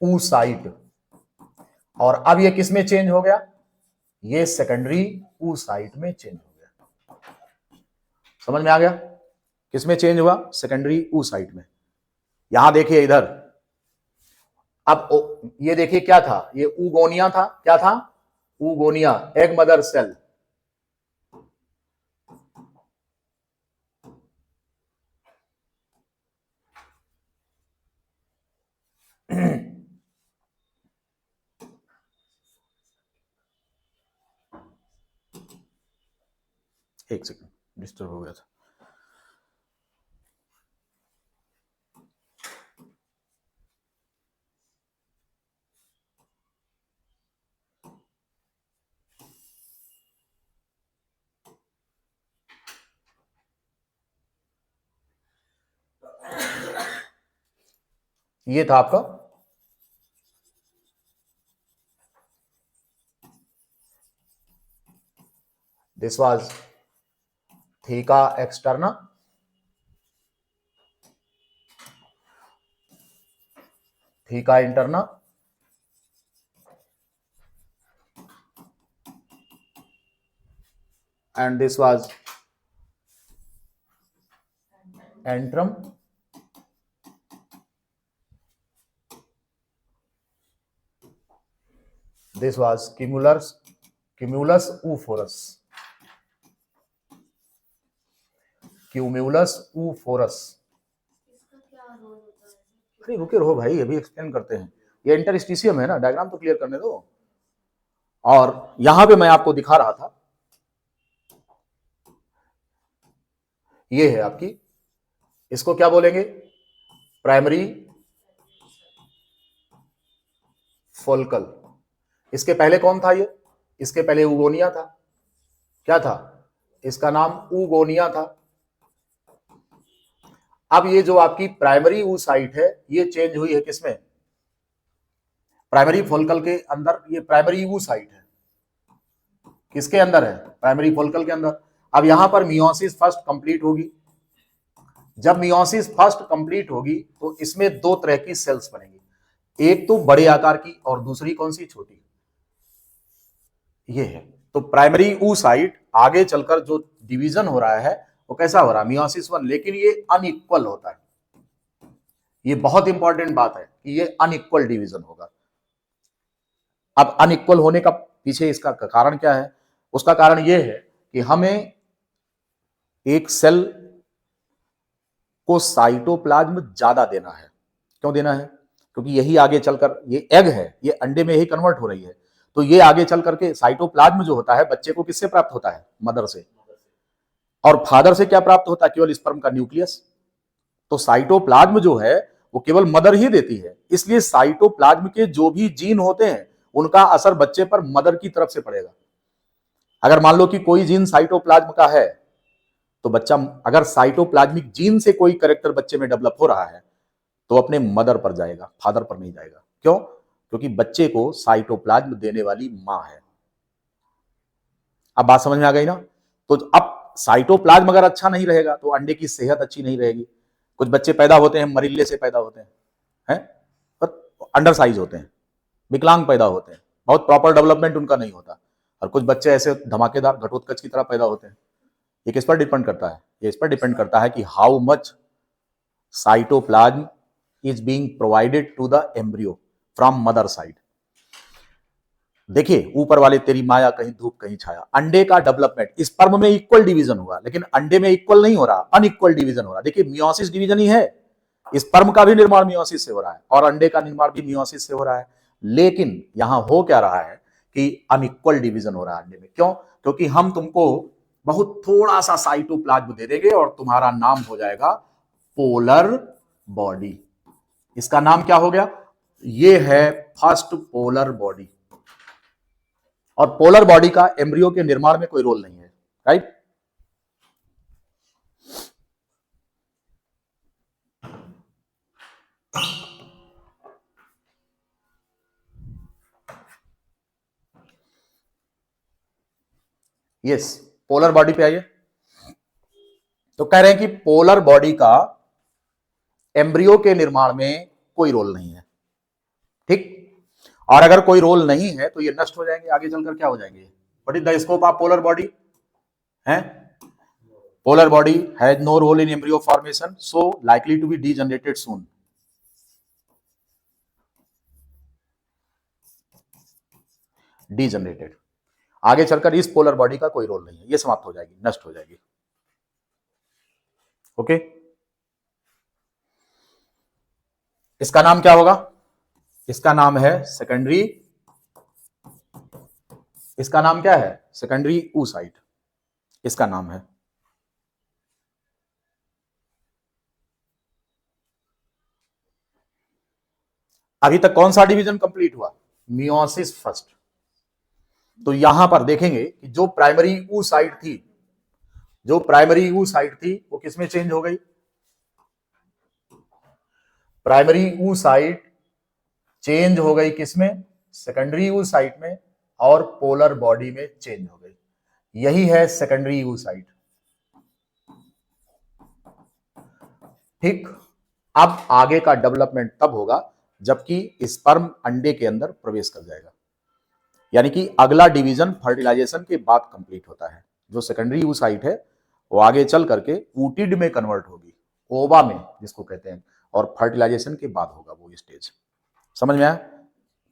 ऊसाइट। और अब ये किस में चेंज हो गया? ये सेकेंडरी ऊसाइट में चेंज हो गया। समझ में आ गया? किस में चेंज हुआ? सेकेंडरी ऊसाइट में। यहां देखिए इधर, अब ये देखिए क्या था? ये ऊगोनिया था। क्या था? Oogonia, egg mother cell. एक सेकंड, डिस्टर्ब हो गया था। ये था आपका this was theca externa, theca interna, and this was antrum, this was cumulus cumulus oophorus, cumulus oophorus. इसका क्या रोल होता है? अरे रुके रहो भाई, अभी एक्सप्लेन करते हैं। ये इंटरस्टिशियम है ना, डायग्राम तो क्लियर करने दो। और यहां पे मैं आपको दिखा रहा था, ये है आपकी, इसको क्या बोलेंगे? प्राइमरी फोल्कल। इसके पहले कौन था ये? इसके पहले ऊगोनिया था। क्या था? इसका नाम ऊगोनिया था। अब ये जो आपकी प्राइमरी ऊसाइट है, ये चेंज हुई है किसमें? प्राइमरी फोल्कल के अंदर। ये प्राइमरी ऊसाइट है, किसके अंदर है? प्राइमरी फोल्कल के अंदर। अब यहां पर मियोसिस फर्स्ट कंप्लीट होगी। जब मियोसिस फर्स्ट कंप्लीट होगी तो इसमें दो तरह की सेल्स बनेगी, एक तो बड़े आकार की और दूसरी कौन सी? छोटी। ये है। तो प्राइमरी ऊसाइट आगे चलकर जो डिवीजन हो रहा है वो कैसा हो रहा है? Meiosis one. लेकिन ये अनइक्वल होता है। ये बहुत इंपॉर्टेंट बात है कि ये अनइक्वल डिवीजन होगा। अब अनइक्वल होने का पीछे इसका कारण क्या है? उसका कारण यह है कि हमें एक सेल को साइटोप्लाज्म ज्यादा देना है। क्यों देना है? क्योंकि यही आगे चलकर, ये एग है, ये अंडे में ही कन्वर्ट हो रही है, तो ये आगे चल करके साइटोप्लाज्म जो होता है बच्चे को किससे प्राप्त होता है? मदर से। और फादर से क्या प्राप्त होता है? केवल स्पर्म का न्यूक्लियस। तो साइटोप्लाज्म जो है वो केवल मदर ही देती है, इसलिए साइटोप्लाज्म के जो भी जीन होते हैं उनका असर बच्चे पर मदर की तरफ से पड़ेगा। अगर मान लो कि कोई जीन साइटोप्लाज्म का है तो बच्चा, अगर साइटोप्लाज्मिक जीन से कोई कैरेक्टर बच्चे में डेवलप हो रहा है तो अपने मदर पर जाएगा, फादर पर नहीं जाएगा। क्यों? क्योंकि बच्चे को साइटोप्लाज्म देने वाली मां है। अब बात समझ में आ गई ना? तो अब साइटोप्लाज्म अगर अच्छा नहीं रहेगा तो अंडे की सेहत अच्छी नहीं रहेगी। कुछ बच्चे पैदा होते हैं मरीले से पैदा होते हैं, पर अंडर साइज होते हैं, विकलांग पैदा होते हैं, बहुत प्रॉपर डेवलपमेंट उनका नहीं होता। और कुछ बच्चे ऐसे धमाकेदार घटोत्कच की तरह पैदा होते हैं। ये किस पर डिपेंड करता है? ये इस पर डिपेंड करता है कि how much cytoplasm is being provided to the embryo from mother side. देखिए, ऊपर वाले तेरी माया कहीं धूप कहीं छाया, अंडे का डेवलपमेंट स्पर्म में इक्वल डिवीजन हुआ, लेकिन अंडे में इक्वल नहीं हो रहा, अनइक्वल डिवीजन हो रहा। देखिए, मियोसिस डिवीजन ही है, स्पर्म का भी निर्माण मियोसिस से हो रहा है और अंडे का निर्माण भी मियोसिस से हो रहा है। लेकिन यहां हो क्या रहा है कि अनइक्वल डिवीजन हो रहा है अंडे में। क्यों? क्योंकि हम तुमको बहुत थोड़ा सा साइटोप्लाज्म दे देंगे और तुम्हारा नाम हो जाएगा पोलर बॉडी। इसका नाम क्या हो गया? ये है फर्स्ट पोलर बॉडी। और पोलर बॉडी का एम्ब्रियो के निर्माण में कोई रोल नहीं है, राइट? यस, पोलर बॉडी पे आइए। तो कह रहे हैं कि पोलर बॉडी का एम्ब्रियो के निर्माण में कोई रोल नहीं है, ठीक? और अगर कोई रोल नहीं है तो ये नष्ट हो जाएंगे, आगे चलकर क्या हो जाएंगे? What is the scope of polar body? है polar body has no role in embryo formation, so likely to be degenerated soon. Degenerated, आगे चलकर इस पोलर बॉडी का कोई रोल नहीं है, ये समाप्त हो जाएगी, नष्ट हो जाएगी। ओके, इसका नाम क्या होगा? इसका नाम है सेकेंडरी, इसका नाम क्या है? सेकेंडरी oocyte इसका नाम है। अभी तक कौन सा डिवीजन कंप्लीट हुआ? Meiosis first. तो यहां पर देखेंगे कि जो प्राइमरी oocyte थी, जो प्राइमरी oocyte थी वो किसमें चेंज हो गई? प्राइमरी oocyte चेंज हो गई किसमें? सेकेंडरी oocyte में, और पोलर बॉडी में चेंज हो गई। यही है सेकेंडरी oocyte, ठीक? अब आगे का डेवलपमेंट तब होगा जबकि स्पर्म अंडे के अंदर प्रवेश कर जाएगा, यानी कि अगला डिवीजन फर्टिलाइजेशन के बाद कंप्लीट होता है। जो सेकेंडरी oocyte है वो आगे चल करके ऊटिड में कन्वर्ट होगी, ओवा में जिसको कहते हैं, और फर्टिलाइजेशन के बाद होगा वो स्टेज। समझ में आया?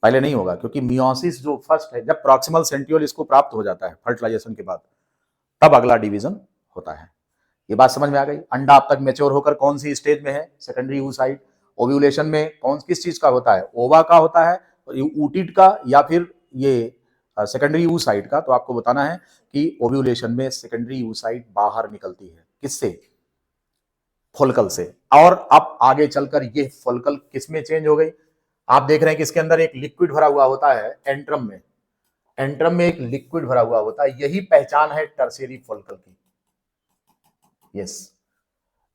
पहले नहीं होगा, क्योंकि मियोसिस जो फर्स्ट है, जब प्रॉक्सिमल सेंट्रियोल इसको प्राप्त हो जाता है फर्टिलाइजेशन के बाद, तब अगला डिवीजन होता है। ये बात समझ में आ गई। अंडा अब तक मैच्योर होकर कौन सी स्टेज में है? Secondary oocyte। ओव्यूलेशन में कौन किस चीज का होता है? ओवा का होता है, ऊटिड का, या फिर ये सेकेंडरी oocyte का। तो आपको बताना है कि ओव्यूलेशन में सेकेंडरी oocyte बाहर निकलती है, किससे? फोलिकल से। और अब आगे चलकर ये फोलिकल किस में चेंज हो गई? आप देख रहे हैं कि इसके अंदर एक लिक्विड भरा हुआ होता है एंट्रम में। एंट्रम में एक लिक्विड भरा हुआ होता है, यही पहचान है टर्शियरी फोलिकल की। यस,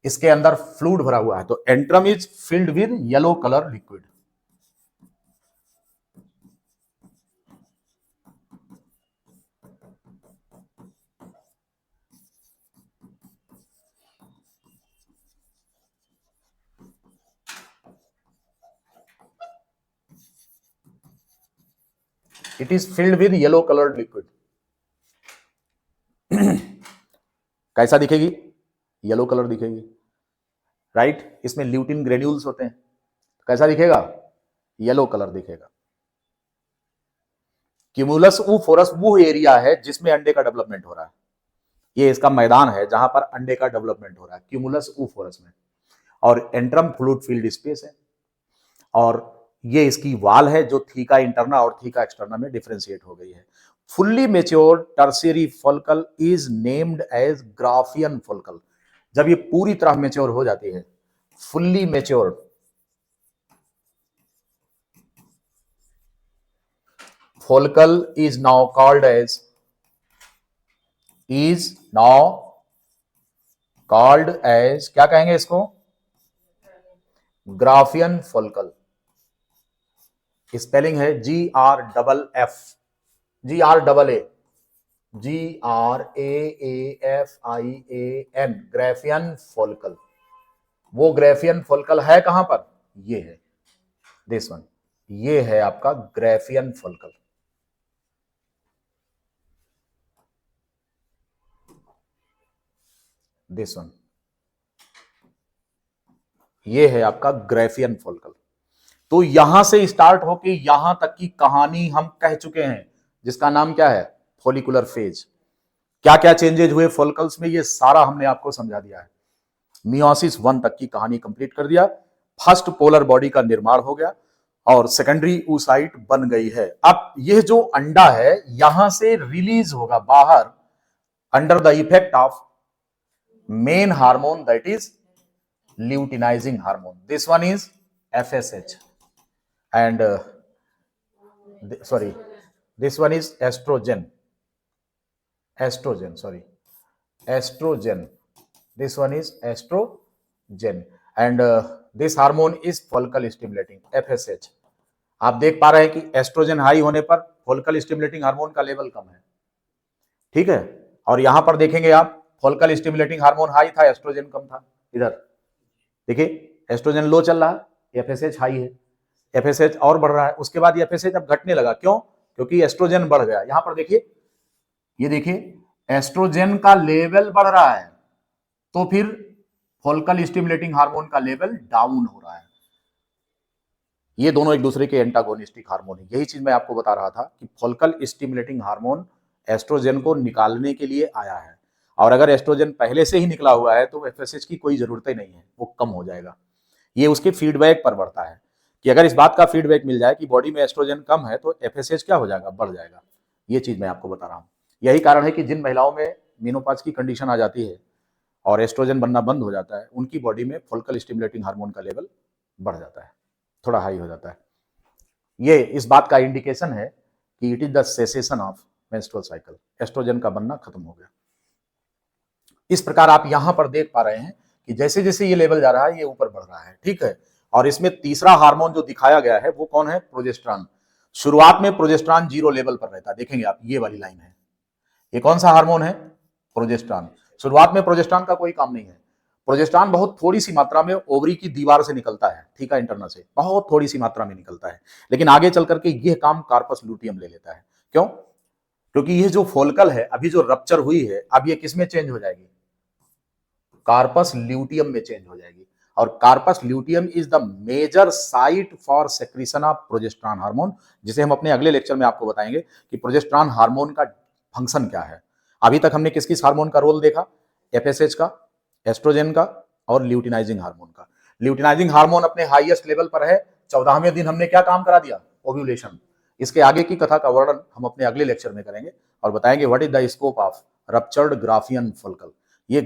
इसके अंदर फ्लूइड भरा हुआ है, तो antrum is filled with yellow colour liquid. It is filled with yellow coloured liquid. कैसा दिखेगी? येलो कलर दिखेगी, राइट। इसमें ल्यूटिन ग्रेन्यूल्स होते हैं, कैसा दिखेगा? येलो कलर दिखेगा। क्यूमुलस ऊफोरस वो एरिया है जिसमें अंडे का डेवलपमेंट हो रहा है। ये इसका मैदान है जहां पर अंडे का डेवलपमेंट हो रहा है, क्यूमुलस ऊफोरस में। और एंट्रम फ्लूइड फील्ड स्पेस है, और ये इसकी वाल है जो थीका इंटरना और थीका एक्सटर्ना में डिफरेंशिएट हो गई है। Fully matured tertiary follicle is named as Graafian follicle. जब ये पूरी तरह मेच्योर हो जाती है, fully matured, follicle is now called as क्या कहेंगे इसको? Graafian follicle. स्पेलिंग है GRFF, GRAAFIAN, ग्राफियन फोलिकल। वो ग्राफियन फोलिकल है कहां पर? ये है, दिस वन। ये है आपका ग्राफियन फोलिकल। दिस वन, ये है आपका ग्राफियन फोलिकल। तो यहां से स्टार्ट होके यहां तक की कहानी हम कह चुके हैं, जिसका नाम क्या है? Follicular phase. क्या क्या चेंजेज हुए फोलिकल्स में, ये सारा हमने आपको समझा दिया है। मियोसिस 1 तक की कहानी कंप्लीट कर दिया। फर्स्ट पोलर बॉडी का निर्माण हो गया और सेकेंडरी oocyte बन गई है। अब यह जो अंडा है यहां से रिलीज होगा बाहर under the effect of main hormone, that is luteinizing hormone. This one is FSH, and sorry, this one is estrogen. Sorry, estrogen. This one is estrogen, and this hormone is follicle stimulating, FSH. आप देख पा रहे हैं कि oestrogen high होने पर follicle stimulating hormone का level कम है, ठीक है। और यहां पर देखेंगे आप, फॉलिकल स्टिमुलेटिंग हार्मोन हाई था, एस्ट्रोजन कम था। इधर देखिए, एस्ट्रोजन लो चल रहा है, एफएसएच हाई है, एफएसएच और बढ़ रहा है। उसके बाद एफएसएच अब घटने लगा, क्यों? क्योंकि एस्ट्रोजन बढ़ गया। यहां पर देखिए, ये देखिए, एस्ट्रोजन का लेवल बढ़ रहा है, तो फिर फॉलिकल स्टिमुलेटिंग हार्मोन का लेवल डाउन हो रहा है। ये दोनों एक दूसरे के एंटागोनिस्टिक हार्मोन है। यही चीज मैं आपको बता रहा था कि फॉलिकल स्टिमुलेटिंग हार्मोन एस्ट्रोजन को निकालने के लिए आया है, और अगर एस्ट्रोजन पहले से ही निकला हुआ है तो एफएसएच की कोई जरूरत ही नहीं है, वो कम हो जाएगा। ये उसके फीडबैक पर बढ़ता है कि अगर इस बात का फीडबैक मिल जाए कि बॉडी में एस्ट्रोजन कम है तो एफएसएच क्या हो जाएगा? बढ़ जाएगा। ये चीज मैं आपको बता रहा हूँ। यही कारण है कि जिन महिलाओं में मेनोपॉज की कंडीशन आ जाती है और एस्ट्रोजन बनना बंद हो जाता है, उनकी बॉडी में फॉलिकल स्टिमुलेटिंग हार्मोन का लेवल बढ़ जाता है, थोड़ा हाई हो जाता है। ये इस बात का इंडिकेशन है कि it is the cessation of menstrual cycle, estrogen का बनना खत्म हो गया। इस प्रकार आप यहां पर देख पा रहे हैं कि जैसे जैसे ये लेवल जा रहा है ये ऊपर बढ़ रहा है, ठीक है। और इसमें तीसरा हार्मोन जो दिखाया गया है वो कौन है? प्रोजेस्टेरॉन। शुरुआत में प्रोजेस्टेरॉन 0 लेवल पर रहता है, देखेंगे आप, ये वाली लाइन है। ये कौन सा हार्मोन है? प्रोजेस्टेरॉन। शुरुआत में प्रोजेस्टेरॉन का कोई काम नहीं है। प्रोजेस्टेरॉन बहुत थोड़ी सी मात्रा में ओवरी की दीवार से निकलता है, थीका इंटरना से, बहुत थोड़ी सी मात्रा में निकलता है। लेकिन आगे चल करके यह काम कार्पस लूटियम ले लेता है। क्यों? क्योंकि ये जो फोलिकल है अभी जो रप्चर हुई है, अब ये किस में चेंज हो जाएगी? कार्पस ल्यूटियम में चेंज हो जाएगी। और corpus luteum is the major site for secretion of progesterone hormone, जिसे हम अपने अगले लेक्चर में आपको बताएंगे कि प्रोजेस्टेरॉन हार्मोन का फंक्शन क्या है। अभी तक हमने किस किस हार्मोन का रोल देखा, एफएसएच का, एस्ट्रोजन का और ल्यूटिनाइजिंग हार्मोन का। ल्यूटिनाइजिंग हार्मोन अपने हाईएस्ट लेवल पर है, 14वें दिन हमने क्या काम करा दिया, ओव्यूलेशन। इसके आगे की कथा का वर्णन हम अपने अगले लेक्चर में करेंगे और बताएंगे what is the scope of ruptured Graafian follicle. ये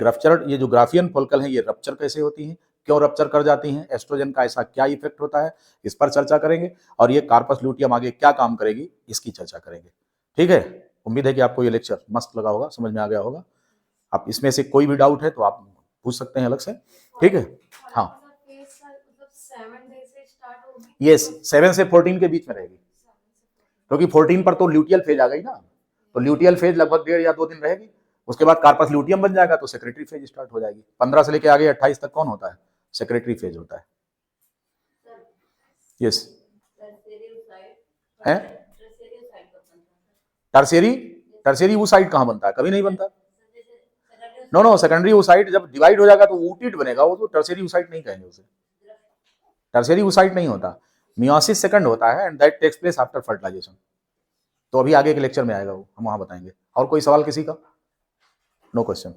जो ग्राफियन फोल्कल है, ये रप्चर कैसे होती है, क्यों रप्चर कर जाती हैं, एस्ट्रोजन का ऐसा क्या इफेक्ट होता है, इस पर चर्चा करेंगे और ये कार्पस ल्यूटियम आगे क्या काम करेगी, इसकी चर्चा करेंगे। ठीक है, उम्मीद है कि आपको ये लेक्चर मस्त लगा होगा, समझ में आ गया होगा। आप इसमें से कोई भी डाउट है तो आप पूछ सकते हैं अलग से। ठीक है, हाँ, मतलब 7 डे से स्टार्ट होगी? यस, 7 से 14 के बीच में रहेगी, क्योंकि 14 पर तो ल्यूटियल फेज आ गई ना, तो ल्यूटियल फेज लगभग 1.5 या 2 दिन रहेगी। उसके बाद कार्पस ल्यूटियम बन जाएगा तो सेक्रेटरी फेज स्टार्ट हो जाएगी। 15 से लेके आगे 28 तक कौन होता है, सेक्रेटरी फेज होता है। यस, है टर्शियरी oocyte कहाँ बनता है, कभी नहीं बनता। नो, सेकेंडरी oocyte जब डिवाइड हो जाएगा तो oocyte बनेगा, वो तो टर्शियरी oocyte नहीं कहेंगे उसे, टर्शियरी oocyte नहीं होता, मियोसिस सेकंड होता है and that takes place after fertilization. तो अभी आगे के लेक्चर में आएगा वो, हम वहां बताएंगे। और कोई सवाल किसी का? No question.